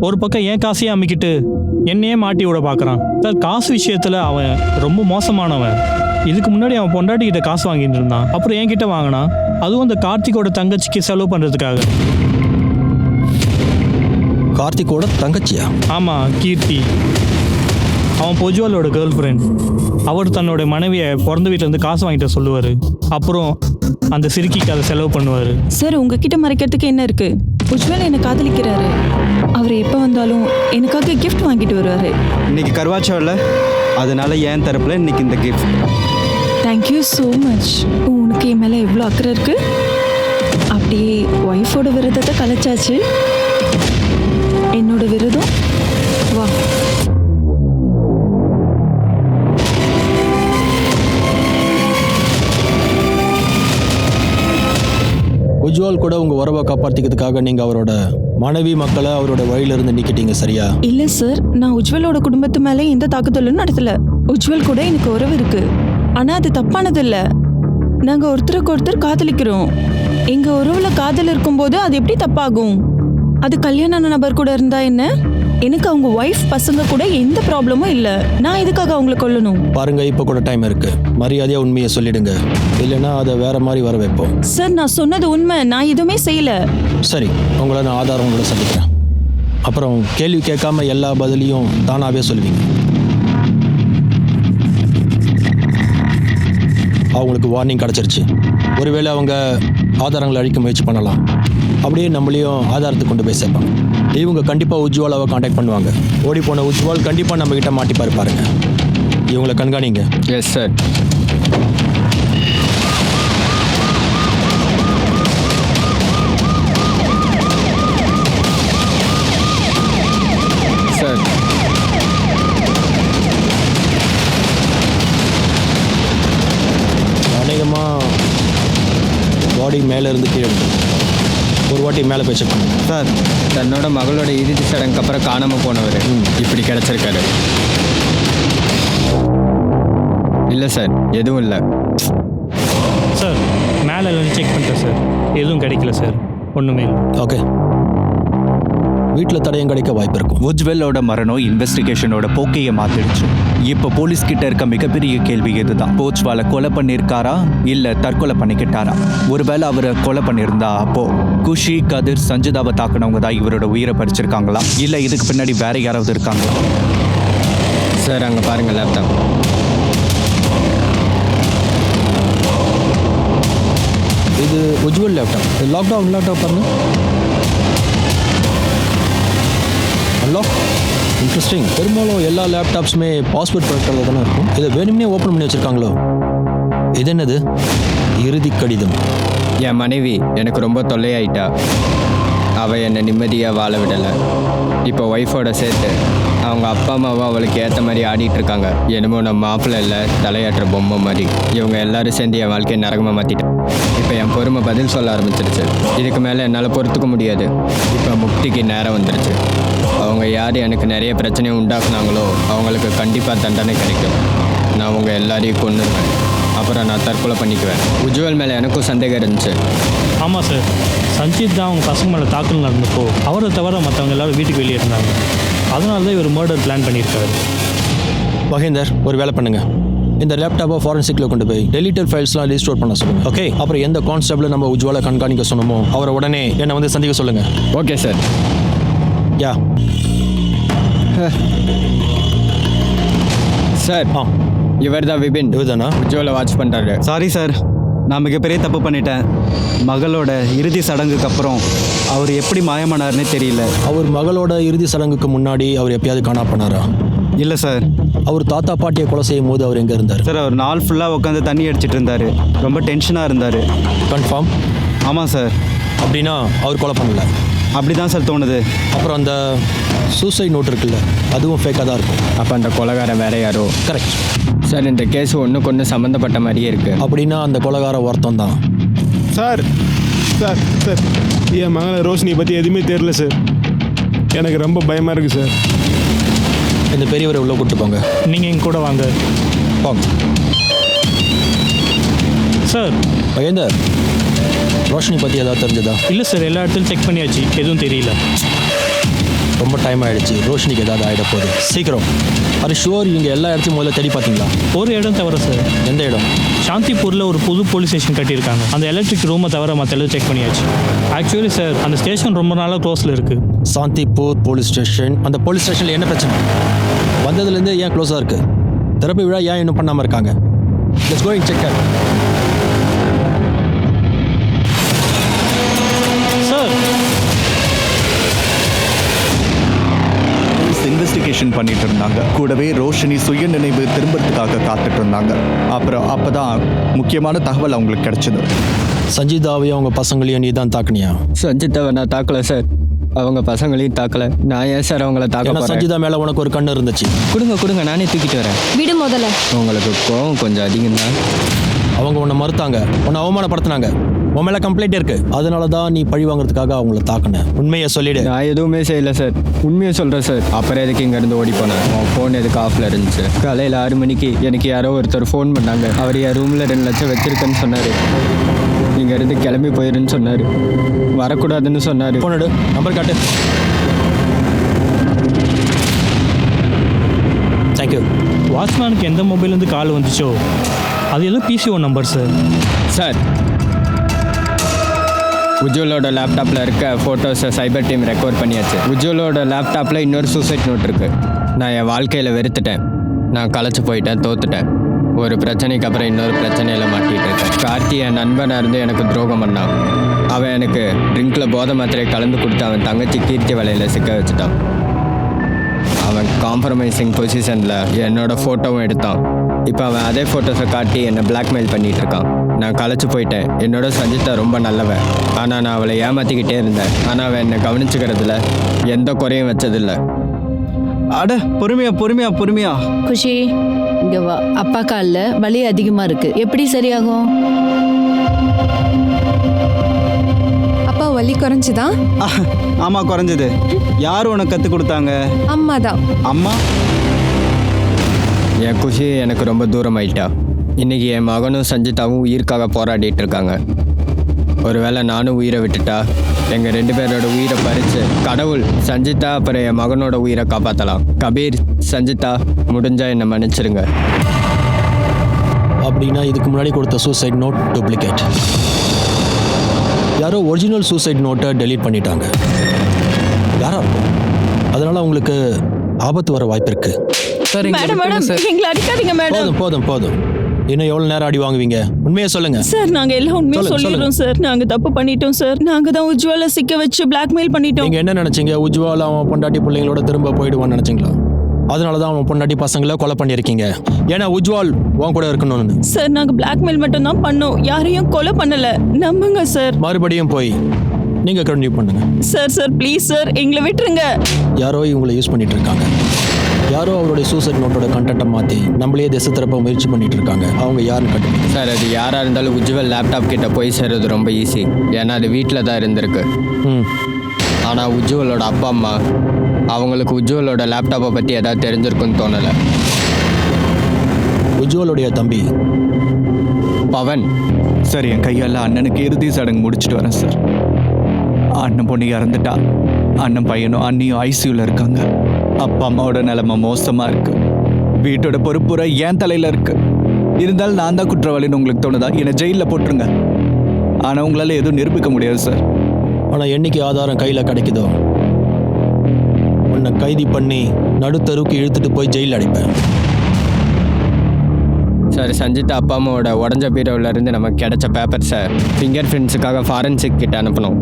ஒரு பக்கம் என் காசையே அமைக்கிட்டு என்னையே மாட்டி விட பார்க்குறான் சார். காசு விஷயத்தில் அவன் ரொம்ப மோசமானவன். இதுக்கு முன்னாடி அவன் பொண்டாட்டிக்கிட்ட காசு வாங்கிட்டு இருந்தான், அப்புறம் என்கிட்ட வாங்கினான். அதுவும் அந்த கார்த்திகோட தங்கச்சிக்கு செலவு பண்ணுறதுக்காக. கார்த்திகோட தங்கச்சியா? ஆமாம், கீர்த்தி. அவன் பொஜுவாலோட கேர்ள் ஃப்ரெண்ட். அவர் தன்னோட மனைவியை பிறந்த வீட்டிலேருந்து காசு வாங்கிட்ட சொல்லுவார், அப்புறம் அந்த சிறுக்கிக்கு அதை செலவு பண்ணுவார். சார், உங்ககிட்ட மறைக்கிறதுக்கு என்ன இருக்கு? உஜ்வால் என்னை காதலிக்கிறாரு. அவர் எப்போ வந்தாலும் எனக்காக கிஃப்ட் வாங்கிட்டு வருவார். இன்னைக்கு கருவாச்சோ இல்லை, அதனால என் தரப்புல இன்னைக்கு இந்த கிஃப்ட். Thank you so much. உனக்கு என் மேலே எவ்வளோ அக்கறை இருக்கு. அப்படியே ஒய்ஃபோட விரதத்தை கலைச்சாச்சு. என்னோட விரதம் வா. உஜ்வால் கூட உங்க உறவை காப்பாற்றிக்கிறதுக்காக நீங்க அவரோட மனைவி மக்களை அவரோட வழியிலிருந்து நீக்கிட்டீங்க, சரியா? இல்லை சார், நான் உஜ்வலோட குடும்பத்து மேலே எந்த தாக்குதலும் நடத்தல. உஜ்வல் கூட எனக்கு உறவு இருக்கு, ஆனால் அது தப்பானது இல்லை. நாங்கள் ஒருத்தருக்கு ஒருத்தர் காதலிக்கிறோம். எங்கள் உறவுல காதல் இருக்கும்போது அது எப்படி தப்பாகும்? அது கல்யாண நபர் கூட இருந்தா என்ன? எனக்கு அவங்க ஒய்ஃப் பசங்க கூட எந்த ப்ராப்ளமும் இல்லை. நான் எதுக்காக அவங்களை கொல்லணும்? பாருங்க, இப்போ கூட டைம் இருக்கு. மரியாதையா உண்மையை சொல்லிடுங்க, இல்லைன்னா அதை வேற மாதிரி வர வைப்போம். சார், நான் சொன்னது உண்மை. நான் எதுவுமே செய்யல. சரி, உங்களை நான் ஆதாரங்களோட சந்திக்கிறேன். அப்புறம் கேள்வி கேட்காம எல்லா பதிலையும் தானாகவே சொல்லுவீங்க. அவங்களுக்கு வார்னிங் கிடச்சிருச்சு. ஒருவேளை அவங்க ஆதாரங்களை அழிக்க முயற்சி பண்ணலாம். அப்படியே நம்மளையும் ஆதாரத்தை கொண்டு போய் சேர்ப்பாங்க. இவங்க கண்டிப்பாக உஜ்வாலாவை காண்டாக்ட் பண்ணுவாங்க. ஓடி போன உஜ்வால் கண்டிப்பாக நம்மகிட்ட மாட்டிப்பாரு. பாருங்க, இவங்களை கண்காணிங்க. S sir. சார், மேலே இருந்து கீழே எடுத்து ஒரு வாட்டி மேலே போய் செக் பண்ணுங்க. சார், தன்னோட மகளோட இறுதி சடங்குக்கு அப்புறம் காணாமல் போனவர் இப்படி கிடச்சிருக்காரு. இல்லை சார், எதுவும் இல்லை. சார் மேலே எல்லாம் செக் பண்ணிட்டேன் சார், எதுவும் கிடைக்கல சார், ஒன்றுமே இல்லை. ஓகே, வீட்டில் தடயம் கிடைக்க வாய்ப்பு இருக்கும். உஜ்வலோட மரணம் இன்வெஸ்டிகேஷனோட போக்கையை மாத்திடுச்சு. இப்போ போலீஸ் கிட்ட இருக்க மிகப்பெரிய கேள்வி இதுதான். போச்வாலை கொலை பண்ணியிருக்காரா இல்ல தற்கொலை பண்ணிக்கிட்டாரா? ஒருவேளை அவரை கொலை பண்ணியிருந்தா அப்போ குஷி, கதிர், சஞ்சிதாவை தாக்குனவங்க தான் இவரோட உயிரை பறிச்சிருக்காங்களா இல்ல இதுக்கு பின்னாடி வேற யாராவது இருக்காங்களா? சார், அங்கே பாருங்கள் லேப்டாப். இது உஜ்வல் லேப்டாப். லேப்டாப் பாருங்க. அன்லாக். இன்ட்ரெஸ்டிங். பெரும்பாலும் எல்லா லேப்டாப்ஸுமே பாஸ்வேர்ட் ப்ரொடெக்டரில் தானே இருக்கும். இதை வேணும்னே ஓப்பன் பண்ணி வச்சுருக்காங்களோ? இது என்னது? இறுதி கடிதம். என் மனைவி எனக்கு ரொம்ப தொல்லையாயிட்டா. அவள் என்னை நிம்மதியாக வாழ விடலை. இப்போ ஒய்ஃபோட சேர்த்து அவங்க அப்பா அம்மாவும் அவளுக்கு ஏற்ற மாதிரி ஆடிட்டு இருக்காங்க. என்னமோ நம்ம மாப்பிள்ளை இல்லை, தலையாட்டுற பொம்மை மாதிரி. இவங்க எல்லாரும் சேர்ந்து என் வாழ்க்கையை நரகமாக மாற்றிட்டேன். இப்போ என் பொறுமை பதில் சொல்ல ஆரம்பிச்சிருச்சு. இதுக்கு மேலே என்னால் பொறுத்துக்க முடியாது. இப்போ முக்திக்கு நேரம் வந்துருச்சு. அவங்க யார் எனக்கு நிறைய பிரச்சனையை உண்டாக்குனாங்களோ அவங்களுக்கு கண்டிப்பாக தண்டனை கிடைக்கும். நான் அவங்க எல்லாரையும் கொன்னுருவேன். அப்புறம் நான் தற்கொலை பண்ணிக்குவேன். உஜ்வல் மேலே எனக்கும் சந்தேகம் இருந்துச்சு. ஆமாம் சார், சஞ்சித் தான் அவங்க பசங்க மேலே தாக்கல் நடந்தப்போ அவரை தவிர மற்றவங்க எல்லாரும் வீட்டுக்கு வெளியே இருந்தாங்க. அதனால தான் இவர் மர்டர் பிளான் பண்ணியிருக்காரு. மகேந்தர், ஒரு வேலை பண்ணுங்க. இந்த லேப்டாப்பை ஃபாரன்சிக்கில் கொண்டு போய் டெலிட்டட் ஃபைல்ஸ்லாம் ரீஸ்டோர் பண்ண சொல்லுங்கள். ஓகே, அப்புறம் எந்த கான்ஸ்டபிள் நம்ம உஜ்வாலை கண்காணிக்க சொன்னோமோ அவரை உடனே என்னை வந்து சந்திக்க சொல்லுங்கள். Okay sir. யா சார், இவர் தான் விபின். இதுதானா? உஜ்வலை வாட்ச் பண்ணுறாரு. சாரி சார், நான் மிகப்பெரிய தப்பு பண்ணிட்டேன். மகளோட இறுதி சடங்குக்கு அப்புறம் அவர் எப்படி மாயமானார்னே தெரியல. அவர் மகளோட இறுதி சடங்குக்கு முன்னாடி அவர் எப்பயாவது காணா பண்ணாரா? இல்லை சார். அவர் தாத்தா பாட்டியை கொலை செய்யும் போது அவர் எங்கே இருந்தார்? சார், அவர் நாள் ஃபுல்லாக உட்காந்து தண்ணி அடிச்சிட்டு இருந்தார். ரொம்ப டென்ஷனாக இருந்தார். கன்ஃபார்ம்? ஆமாம் சார். அப்படின்னா அவர் கொலை பண்ணல. அப்படி தான் சார் தோணுது. அப்புறம் அந்த சூசைட் நோட் இருக்குல்ல, அதுவும் ஃபேக்காக தான் இருக்கும். அப்போ அந்த கொலைகாரன் வேற யாரோ? கரெக்ட் சார், இந்த கேஸ் ஒன்றுக்கு ஒன்று சம்மந்தப்பட்ட மாதிரியே இருக்குது. அப்படின்னா அந்த கொலைகார ஒருத்தம் தான். சார் சார் சார் என் மகளை ரோஷினியை பற்றி எதுவுமே தெரியல சார். எனக்கு ரொம்ப பயமாக இருக்குது சார். இந்த பெரியவரை உள்ள கூப்பிட்டு போங்க. நீங்கள் எங்க கூட வாங்க. போங்க சார். மகேந்தர், ரோஷினி பற்றி ஏதாவது தெரிஞ்சதா? இல்லை சார், எல்லா இடத்துலையும் செக் பண்ணியாச்சு, எதுவும் தெரியல. ரொம்ப டைம் ஆகிடுச்சு. ரோஷினிக்கு ஏதாவது ஆகிட போகுது. சீக்கிரம். அது ஷுவர். இவங்க எல்லா இடத்தையும் முதல்ல தேடி பார்த்தீங்களா? ஒரு இடம் தவிர சார். எந்த இடம்? சாந்திப்பூரில் ஒரு புது போலீஸ் ஸ்டேஷன் கட்டியிருக்காங்க. அந்த எலக்ட்ரிக் ரூமை தவிர மற்ற எல்லாம் செக் பண்ணியாச்சு. ஆக்சுவலி சார், அந்த ஸ்டேஷன் ரொம்ப நாளாக க்ளோஸில் இருக்குது. Shantipur police station. அந்த போலீஸ் ஸ்டேஷனில் என்ன பிரச்சனை? வந்ததுலேருந்து ஏன் க்ளோஸாக இருக்குது? திறப்பு விழா ஏன் இன்னும் பண்ணாமல் இருக்காங்க? Let's go and check. Sir, investigation பண்ணிட்டு இருந்தாங்க. கூடவே ரோஷினி சுய நினைவு திரும்பறதுக்காக காத்துட்டு இருந்தாங்க. அப்புறம் அப்பதான் முக்கியமான தகவல் அவங்களுக்கு கிடைச்சது. சஞ்சிதாவையும் அவங்க பசங்களையும் நீ தான் தாக்குனியா? சஞ்சிதாவை நான் தாக்கல சார். அவங்க பசங்களையும் தாக்கல. நான் ஏன் சார் அவங்கள தாக்க? சஞ்சிதா மேலே உனக்கு ஒரு கண்ணு இருந்துச்சு. கொடுங்க, நானே தூக்கிட்டு வரேன். விடு முதல்ல. உங்களுக்கு கோவம் கொஞ்சம் அதிகம் தான். அவங்க உன்னை மறுத்தாங்க, உன்னை அவமானப்படுத்தினாங்க. உன் மேலே கம்ப்ளைண்ட் இருக்கு. அதனால தான் நீ பழி வாங்குறதுக்காக அவங்கள தாக்குனேன். உண்மையை சொல்லிடு. நான் எதுவுமே செய்யல சார். உண்மையை சொல்கிறேன் சார். அப்புறம் எதுக்கு இங்கேருந்து ஓடி போனேன்? உன் ஃபோன் எதுக்கு ஆஃபில் இருந்துச்சு? காலையில் 6 மணிக்கு எனக்கு யாரோ ஒருத்தர் ஃபோன் பண்ணாங்க. அவர் என் ரூமில் 2 லட்சம் வச்சிருக்கேன்னு சொன்னார். இங்கேருந்து கிளம்பி போயிருன்னு சொன்னார். வரக்கூடாதுன்னு சொன்னார். ஃபோன் எடு, நம்பர் காட்டு. தேங்க்யூ. வாட்ச்மேனுக்கு எந்த மொபைல்லேருந்து கால் வந்துச்சோ அது ஏதோ PCO நம்பர் சார். சார், உஜ்வலோட லேப்டாப்பில் இருக்க ஃபோட்டோஸை சைபர் டீம் ரெக்கவர் பண்ணியாச்சு. உஜ்வலோட லேப்டாப்பில் இன்னொரு சூசைட் நோட் இருக்குது. நான் என் வாழ்க்கையில் வெறுத்துட்டேன். நான் களைச்சு போயிட்டேன், தோத்துட்டேன். ஒரு பிரச்சனைக்கு அப்புறம் இன்னொரு பிரச்சனையில் மாட்டிகிட்டு இருக்கேன். கார்த்தி என் நண்பனாக இருந்து எனக்கு துரோகம் பண்ணான். அவன் எனக்கு ட்ரிங்கில் போதை மாத்திரை கலந்து கொடுத்து அவன் தங்கச்சி கீர்த்தி வலையில் சிக்க வச்சுட்டான். அவன் காம்ப்ரமைசிங் பொசிஷனில் என்னோட ஃபோட்டோவும் எடுத்தான். இப்போ அவன் அதே ஃபோட்டோஸை காட்டி என்னை பிளாக்மெயில் பண்ணிகிட்டு இருக்கான். நான் களைச்சு போயிட்டேன். என்னோட சஞ்சிதா ரொம்ப நல்லவன். ஆனால் நான் அவளை ஏமாற்றிக்கிட்டே இருந்தேன். ஆனால் அவன் என்னை கவனிச்சுக்கிறதுல எந்த குறையும் வச்சதில்லை. அட, பொறுமையா. குஷி, இங்கே வா. அப்பா காலில் வலி அதிகமாக இருக்குது. எப்படி சரியாகும்? வலி குறைஞ்சுதா? ஆமாம் குறைஞ்சது. யார் உனக்கு கற்றுக் கொடுத்தாங்க? அம்மா தான். அம்மா? என் குஷி எனக்கு ரொம்ப தூரம் ஆயிட்டா. இன்னைக்கு என் மகனும் சஞ்சிதாவும் உயிருக்காக போராடிட்டு இருக்காங்க. ஒருவேளை நானும் உயிரை விட்டுட்டா எங்கள் 2 பேரோட உயிரை பறித்து கடவுள் சஞ்சிதா அப்புறம் என் மகனோட உயிரை காப்பாற்றலாம். கபீர், சஞ்சிதா, முடிஞ்சா என்னை மன்னிச்சிருங்க. அப்படின்னா இதுக்கு முன்னாடி கொடுத்த சூசைட் நோட் டூப்ளிகேட். யாரோ ஒரிஜினல் சூசைட் நோட்டை டெலீட் பண்ணிட்டாங்க. யாரா இருக்கும்? அதனால உங்களுக்கு ஆபத்து வர வாய்ப்பு இருக்கு. சார் மேடம் மேடம் எங்களை அடிக்காதீங்க மேடம். போதும் போதும் போதும். இன்னும் எவ்வளோ நேரம் அடி வாங்குவீங்க? உண்மையை சொல்லுங்க சார் நாங்க எல்லாம் உண்மையை சொல்லுங்க, சொல்லிடுறோம் சார். நாங்க தப்பு பண்ணிட்டோம் சார். நாங்க தான் உஜ்வாலை சிக்க வச்சு பிளாக்மெயில் பண்ணிட்டோம். நீங்க என்ன நினைச்சீங்க? உஜ்வால் அவன் பொண்டாட்டி பிள்ளைங்களோட திரும்ப போயிடுவான்னு நினைச்சீங்களா? அதனால தான் அவன் பொண்டாட்டி பசங்களை கொலை பண்ணியிருக்கீங்க. ஏன்னா உஜ்வால் உன் கூட இருக்கணும்னு. சார் நாங்க பிளாக்மெயில் மட்டும் தான் பண்ணோம், யாரையும் கொலை பண்ணல. நம்புங்க சார். மறுபடியும் போய் நீங்க கண்டினியூ பண்ணுங்க. சார் சார் ப்ளீஸ் சார் எங்களை விட்டுருங்க. யாரோ இவங்களை யூஸ் பண்ணிட்டு இருக்காங்க. யாரோ அவருடைய சூசைட் நோட்டோட கண்டென்ட்டை மாற்றி நம்மளே திசை திருப்ப முயற்சி பண்ணிட்டு இருக்காங்க. அவங்க யாருன்னு கண்டுபிடிங்க சார். அது யாராக இருந்தாலும் உஜ்வல் லேப்டாப் கிட்ட போய் சேர்றது ரொம்ப ஈஸி. ஏன்னா அது வீட்டில் தான் இருந்திருக்கு. ஆனால் உஜ்வலோட அப்பா அம்மா அவங்களுக்கு உஜ்வலோட லேப்டாப்பை பற்றி ஏதாவது தெரிஞ்சிருக்குன்னு தோணலை. உஜ்வலுடைய தம்பி பவன். சார், என் கையால் அண்ணனுக்கு இறுதி சடங்கு முடிச்சுட்டு வரேன் சார். அண்ணன் பொண்ணு இறந்துட்டா. அண்ணன் பையனும் அண்ணியும் ஐசியூவில் இருக்காங்க. அப்பா அம்மாவோட நிலைமை மோசமாக இருக்கு. வீட்டோட பொறுப்புரை என் தலையில் இருக்கு. இருந்தாலும் நான் தான் குற்றவாளின்னு உங்களுக்கு தோணுதா? என்னை ஜெயிலில் போட்டுருங்க. ஆனால் உங்களால் எதுவும் நிரூபிக்க முடியாது சார். ஆனால் என்னைக்கு ஆதாரம் கையில் கிடைக்குதோ உன்னை கைதி பண்ணி நடுத்தருக்கு இழுத்துட்டு போய் ஜெயிலில் அடைப்பேன். சார், சஞ்சிதா அப்பா அம்மாவோட உடஞ்ச பீரோவிலேருந்து நமக்கு கிடைச்ச பேப்பர் சார் ஃபிங்கர் பிரிண்ட்ஸுக்காக ஃபாரன்சிக் கிட்ட அனுப்பணும்.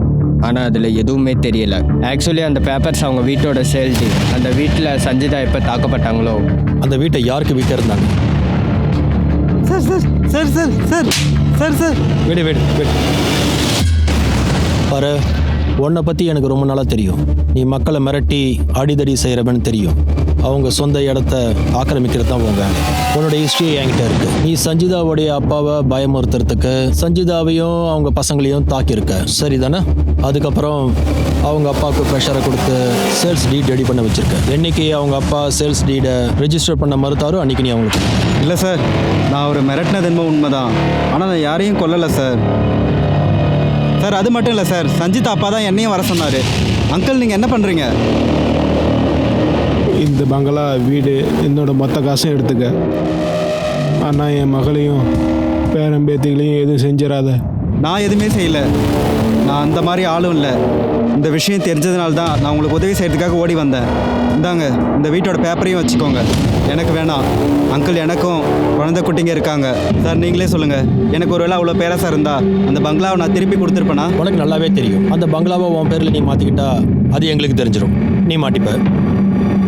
ஆனால் அதில் எதுவுமே தெரியல. ஆக்சுவலி அந்த பேப்பர்ஸ் அவங்க வீட்டோட சேல்டி. அந்த வீட்டில் சஞ்சிதா எப்போ தாக்கப்பட்டாங்களோ அந்த வீட்டை யாருக்கு வீட்டை இருந்தாங்க? Sir sir sir sir sir sir sir வீடு வீடு வீடு பாரு, உன்னை பற்றி எனக்கு ரொம்ப நாளாக தெரியும். நீ மக்களை மிரட்டி அடிதடி செய்கிறவன்னு தெரியும். அவங்க சொந்த இடத்த ஆக்கிரமிக்கிறது தான் உங்க வேலை. உன்னோட ஹிஸ்ட்ரி என்கிட்ட இருக்கு. நீ சஞ்சிதாவுடைய அப்பாவை பயமுறுத்துறதுக்கு சஞ்சிதாவையும் அவங்க பசங்களையும் தாக்கியிருக்க, சரிதானே? அதுக்கப்புறம் அவங்க அப்பாவுக்கு ப்ரெஷரை கொடுத்து சேல்ஸ் டீட் ரெடி பண்ண வச்சிருக்க. என்னைக்கு அவங்க அப்பா சேல்ஸ் டீடை ரெஜிஸ்டர் பண்ண மறுத்தாரோ அன்றைக்கி நீ அவங்களுக்கு. இல்லை சார், நான் ஒரு மிரட்டினது என்னமோ உண்மைதான். ஆனால் நான் யாரையும் கொல்லலை சார். சார் அது மட்டும் இல்லை சார், சஞ்சிதா அப்பா தான் என்னையும் வர சொன்னார். அங்கிள் நீங்கள் என்ன பண்ணுறீங்க? இந்த பங்களா வீடு என்னோட மொத்த காசும் எடுத்துக்க. ஆனால் என் மகளையும் பேரம்பேத்திகளையும் எதுவும் செஞ்சிடாத. நான் எதுவுமே செய்யலை. நான் அந்த மாதிரி ஆளும் இல்லை. இந்த விஷயம் தெரிஞ்சதுனால தான் நான் உங்களுக்கு உதவி செய்கிறதுக்காக ஓடி வந்தேன். இந்தாங்க, இந்த வீட்டோட பேப்பரையும் வச்சுக்கோங்க. எனக்கு வேணாம் அங்கிள், எனக்கும் குழந்தை குட்டிங்க இருக்காங்க. சார் நீங்களே சொல்லுங்கள், எனக்கு ஒரு வேளை அவ்வளோ பேராசா இருந்தா அந்த பங்களாவை நான் திருப்பி கொடுத்துருப்பேனா? உனக்கு நல்லாவே தெரியும், அந்த பங்களாவை உன் பேரில் நீ மாற்றிக்கிட்டா அது எங்களுக்கு தெரிஞ்சிடும், நீ மாட்டிப்ப.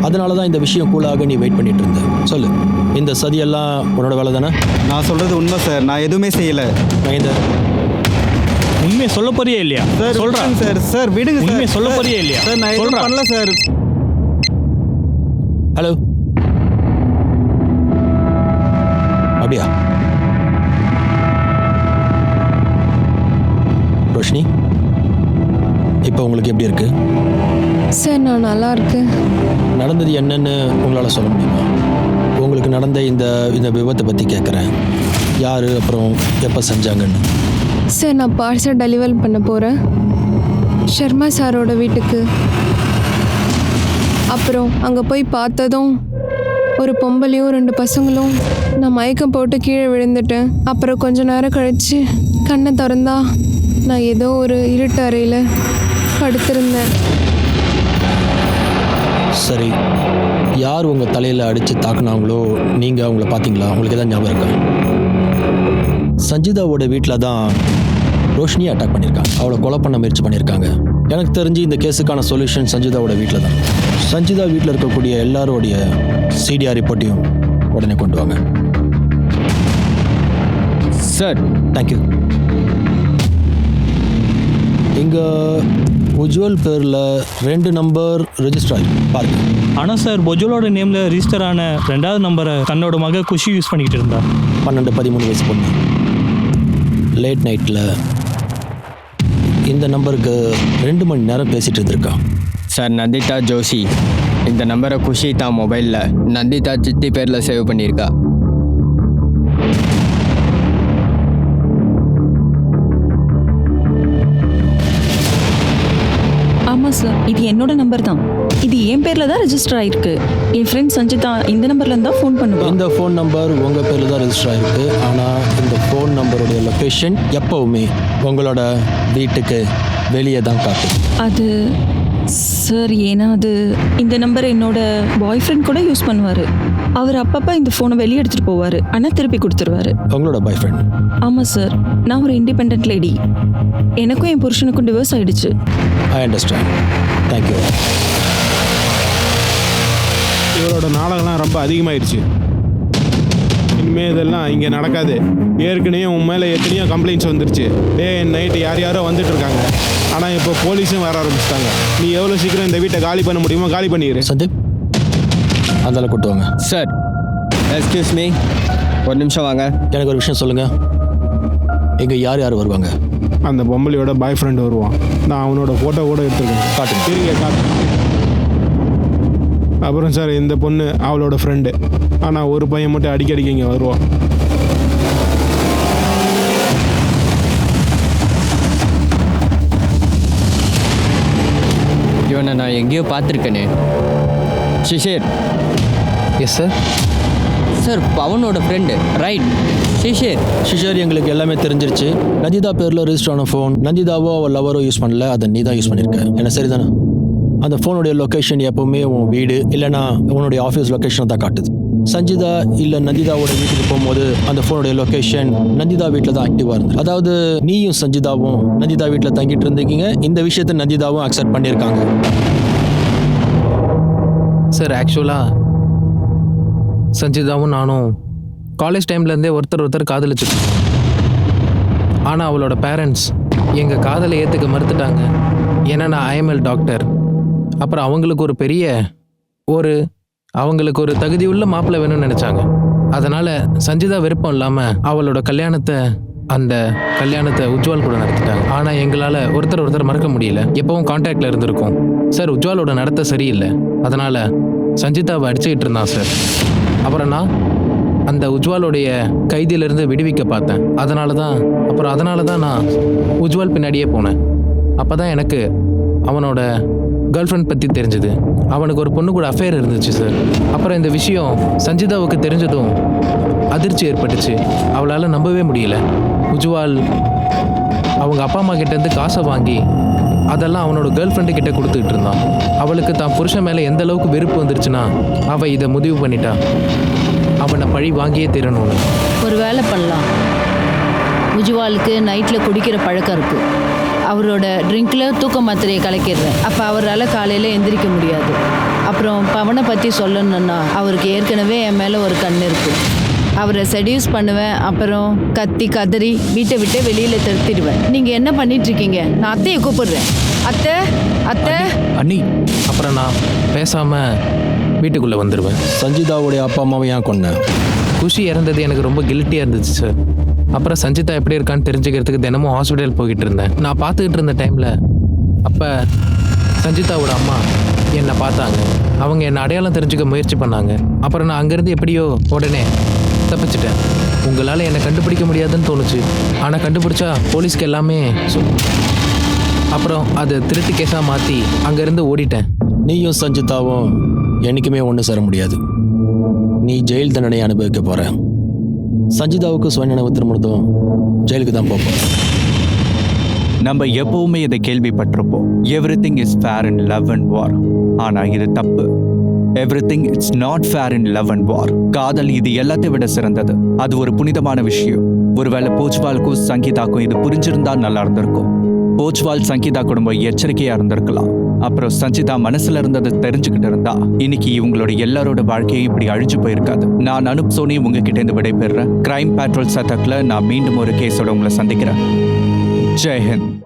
அதனால தான் இந்த விஷயம் கூலாக நீ வெயிட் பண்ணிட்டு இருந்த. சொல்லு, இந்த சதியெல்லாம் உன்னோட வேலை தானே? நான் சொல்கிறது உண்மை சார், நான் எதுவுமே செய்யலை. உண்மையை சொல்ல போறியே இல்லையா? சார் சொல்றேன் சார். சார் விடுங்க சார். உண்மையை சொல்ல போறியே இல்லையா? சார் நான் எதுவும் பண்ணல சார். ஹலோ, அப்படியா? ரோஷினி, இப்போ உங்களுக்கு எப்படி இருக்கு? சார் நான் நல்லா இருக்கேன். நடந்தது என்னன்னு உங்களால் சொல்ல முடியுமா? உங்களுக்கு நடந்த இந்த விபத்தை பற்றி கேட்குறேன். யார், அப்புறம் எப்போ செஞ்சாங்கன்னு. சார் நான் பார்சல் டெலிவர் பண்ண போகிறேன் ஷர்மா சாரோட வீட்டுக்கு. அப்புறம் அங்கே போய் பார்த்ததும் ஒரு பொம்பளையும் 2 பசங்களும் நான் மயக்கம் போட்டு கீழே விழுந்துட்டேன். அப்புறம் கொஞ்ச நேரம் கழித்து கண்ணை திறந்தா நான் ஏதோ ஒரு இருட்டு அறையில் படுத்திருந்தேன். சரி, யார் உங்கள் தலையில் அடித்து தாக்குனாங்களோ நீங்கள் அவங்கள பார்த்தீங்களா? உங்களுக்கு எதாவது ஞாபகம் இருக்கா? சஞ்சிதாவோட வீட்டில் தான் ரோஷினியை அட்டாக் பண்ணியிருக்காங்க. அவளை கொலை பண்ண முயற்சி பண்ணியிருக்காங்க. எனக்கு தெரிஞ்சு இந்த கேஸுக்கான சொல்யூஷன் சஞ்சிதாவோட வீட்டில் தான். சஞ்சிதா வீட்டில் இருக்கக்கூடிய எல்லாரோடைய சிடிஆர் ரிப்போர்ட்டையும் உடனே கொண்டு வாங்க. சார். தேங்க்யூ. இங்கே உஜ்வல் பேரில் 2 நம்பர் ரெஜிஸ்டர் ஆகி பாருங்க. ஆனால் சார், உஜ்வலோட நேமில் ரிஜிஸ்டர் ஆன 2வது நம்பரை தன்னோட மக குஷி யூஸ் பண்ணிக்கிட்டு இருந்தா. 12-13 வயசு பொண்ணு. லேட் நைட்டில் இந்த நம்பருக்கு 2 மணி நேரம் பேசிட்டு இருந்திருக்கா. சார் நந்திதா ஜோஷி. இந்த நம்பரை குஷி தான் மொபைலில் நந்திதா சித்தி பேரில் சேவ் பண்ணியிருக்கா. ஆமாம் சார், இது என்னோட நம்பர் தான். இது என் பேரில் தான் ரெஜிஸ்டர் ஆயிருக்கு. என் ஃப்ரெண்ட் சஞ்சிதா இந்த நம்பர்லேருந்து தான் ஃபோன் பண்ணுவேன். இந்த ஃபோன் நம்பர் உங்கள் பேரில் தான் ரெஜிஸ்டர் ஆகிருக்கு. ஆனால் இந்த ஃபோன் நம்பருடைய லொக்கேஷன் எப்போவுமே உங்களோட வீட்டுக்கு வெளியே தான் காட்டும். அது சார், ஏன்னா அது இந்த நம்பர் என்னோட பாய் ஃப்ரெண்ட் கூட யூஸ் பண்ணுவார். அவர் அப்பப்போ இந்த ஃபோனை வெளியே எடுத்துகிட்டு போவார், ஆனால் திருப்பி கொடுத்துருவாரு. உங்களோட பாய் ஃப்ரெண்ட்? ஆமாம் சார், நான் ஒரு இண்டிபெண்ட் லேடி. எனக்கும் என் புருஷனுக்கும் டிவோர்ஸ் ஆயிடுச்சு. I understand. தேங்க்யூ. இவரோட நாடகம்லாம் ரொம்ப அதிகமாகிடுச்சு. இனிமேல் இதெல்லாம் இங்கே நடக்காது. ஏற்கனவே உன் மேலே எத்தனையோ கம்ப்ளைண்ட்ஸ் வந்துருச்சு. டே நைட்டு யாரோ வந்துட்டு இருக்காங்க. ஆனால் இப்போ போலீஸும் வர ஆரம்பிச்சிட்டாங்க. நீ எவ்வளோ சீக்கிரம் இந்த வீட்டை காலி பண்ண முடியுமோ காலி பண்ணிடு. சந்தீப், அதெல்லாம் கூட்டு வாங்க. சார் எக்ஸ்கியூஸ் மீ, ஒரு நிமிஷம் வாங்க. எனக்கு ஒரு விஷயம் சொல்லுங்கள். இங்கே யார் யார் வருவாங்க? அந்த பொம்பளையோட பாய் ஃப்ரெண்ட் வருவான். நான் அவனோட ஃபோட்டோ கூட எடுத்துருக்கேன். காட்டுங்க. சரிங்க, காட்டு. அப்புறம் சார், இந்த பொண்ணு அவளோட ஃப்ரெண்டு. ஆனால் ஒரு பையன் மட்டும் அடிக்கடிக்கு இங்கே வருவான். இவனை நான் எங்கேயோ பார்த்துருக்கேனே. சிஷேர். Yes sir. சார், பவனோட ஃப்ரெண்டு, ரைட்? சிஷேர். ஷிஷர், எங்களுக்கு எல்லாமே தெரிஞ்சிருச்சு. நந்திதா பேரில் ரெஜிஸ்டர் ஆன ஃபோன் நந்திதாவோ அவள் லவரோ யூஸ் பண்ணல, அதை நீ தான் யூஸ் பண்ணியிருக்க. என்ன சரிதானே? அந்த ஃபோனுடைய லொக்கேஷன் எப்போவுமே உன் வீடு இல்லைனா உன்னுடைய ஆஃபீஸ் லொக்கேஷனை தான் காட்டுது. சஞ்சிதா இல்லை நந்திதாவோட வீட்டுக்கு போகும்போது அந்த ஃபோனுடைய லொக்கேஷன் நந்திதா வீட்டில் தான் ஆக்டிவாக இருந்தது. அதாவது நீயும் சஞ்சிதாவும் நந்திதா வீட்டில் தங்கிட்டு இருந்தீங்க. இந்த விஷயத்தை நந்திதாவும் அக்செப்ட் பண்ணியிருக்காங்க. சார், ஆக்சுவலாக சஞ்சிதாவும் நானும் காலேஜ் டைம்லேருந்தே ஒருத்தர் காதலிச்சிட்டு. ஆனால் அவளோட பேரண்ட்ஸ் எங்கள் காதலை ஏற்றுக்க மறுத்துட்டாங்க. ஏன்னா நான் ஐஎம்எல் டாக்டர். அப்புறம் அவங்களுக்கு ஒரு தகுதியுள்ள மாப்பிள்ளை வேணும்னு நினச்சாங்க. அதனால் சஞ்சிதா விருப்பம் இல்லாமல் அவளோட அந்த கல்யாணத்தை உஜ்வால் கூட நடத்திட்டாங்க. ஆனால் எங்களால் ஒருத்தர் மறக்க முடியல. எப்பவும் கான்டாக்டில் இருந்திருக்கோம். சார், உஜ்வாலோட நடத்தை சரியில்லை. அதனால் சஞ்சிதாவை அடிச்சுக்கிட்டு இருந்தான் சார். அப்புறம் நான் அந்த உஜ்வாலோடைய கைதியிலிருந்து விடுவிக்க பார்த்தேன். அதனால தான் நான் உஜ்வால் பின்னாடியே போனேன். அப்போ தான் எனக்கு அவனோட கேர்ள் ஃப்ரெண்ட் பற்றி தெரிஞ்சுது. அவனுக்கு ஒரு பொண்ணு கூட அஃபேர் இருந்துச்சு சார். அப்புறம் இந்த விஷயம் சஞ்சிதாவுக்கு தெரிஞ்சதும் அதிர்ச்சி ஏற்பட்டுச்சு. அவளால் நம்பவே முடியல. உஜ்வால் அவங்க அப்பா அம்மா கிட்டேருந்து காசை வாங்கி அதெல்லாம் அவனோட கேர்ள் ஃப்ரெண்டு கிட்டே கொடுத்துக்கிட்டு இருந்தான். அவளுக்கு தான் புருஷன் மேலே எந்த அளவுக்கு வெறுப்பு வந்துருச்சுன்னா அவள் இதை முடிவு பண்ணிட்டா. அவனை பழி வாங்கியே தீரணும்னு. ஒரு வேலை பண்ணலாம். உஜ்வாலுக்கு நைட்டில் குடிக்கிற பழக்கம் இருக்குது. அவரோட ட்ரிங்கில் தூக்க மாத்திரையை கலக்கிடுறேன். அப்போ அவரால் காலையில் எந்திரிக்க முடியாது. அப்புறம் பவனை பற்றி சொல்லணுன்னா அவருக்கு ஏற்கனவே என் மேலே ஒரு கண் இருக்குது. அவரை செடியூஸ் பண்ணுவேன். அப்புறம் கத்தி கதறி வீட்டை விட்டு வெளியில் திருத்திடுவேன். நீங்கள் என்ன பண்ணிகிட்ருக்கீங்க? நான் அத்தையை கூப்பிடுறேன். அத்தை அண்ணி. அப்புறம் நான் பேசாமல் வீட்டுக்குள்ளே வந்துடுவேன். சஞ்சிதாவுடைய அப்பா அம்மாவை ஏன் கொன்னேன்? குஷி இறந்தது எனக்கு ரொம்ப கில்ட்டியாக இருந்துச்சு சார். அப்புறம் சஞ்சிதா எப்படி இருக்கான்னு தெரிஞ்சுக்கிறதுக்கு தினமும் ஹாஸ்பிட்டல் போய்கிட்டு இருந்தேன். நான் பார்த்துக்கிட்டு இருந்த டைமில் அப்போ சஞ்சிதாவோட அம்மா என்னை பார்த்தாங்க. அவங்க என்னை அடையாளம் தெரிஞ்சுக்க முயற்சி பண்ணாங்க. அப்புறம் நான் அங்கேருந்து எப்படியோ உடனே தப்பிச்சிட்டேன். உங்களால் என்னை கண்டுபிடிக்க முடியாதுன்னு தோணுச்சு. ஆனால் கண்டுபிடிச்சா போலீஸ்க்கு எல்லாமே அப்புறம் அதை திருட்டு கேஸாக மாற்றி அங்கேருந்து ஓடிட்டேன். நீயும் சஞ்சிதாவும் என்றைக்குமே ஒன்று சேர முடியாது. நீ ஜெயில் தண்டனை அனுபவிக்க போகிற. சஞ்சிதாவுக்கு சுயநினைவு திருமணத்தும் ஜெயிலுக்கு தான் போப்போம். நம்ம எப்பவுமே இதை கேள்விப்பட்டிருப்போம். Everything is fair in love and war. ஆனால் இது தப்பு. Everything it's not fair in love and war. காதல் இது எல்லாத்தையும் விட சிறந்தது. அது ஒரு புனிதமான விஷயம். ஒருவேளை போஜ்வாலுக்கும் சங்கீதாக்கும் இது புரிஞ்சிருந்தா நல்லா இருந்திருக்கும். போஜ்வால் சங்கீதா குடும்பம் எச்சரிக்கையா இருந்திருக்கலாம். அப்புறம் சஞ்சிதா மனசுல இருந்ததை தெரிஞ்சுக்கிட்டு இருந்தா இன்னைக்கு இவங்களோட எல்லாரோட வாழ்க்கையும் இப்படி அழிஞ்சு போயிருக்காது. நான் அனுப் சோனி உங்ககிட்ட இருந்து விடைபெறுறேன். கிரைம் பேட்ரோல் சதக்ல நான் மீண்டும் ஒரு கேஸோட உங்களை சந்திக்கிறேன். ஜெய் ஹிந்த்.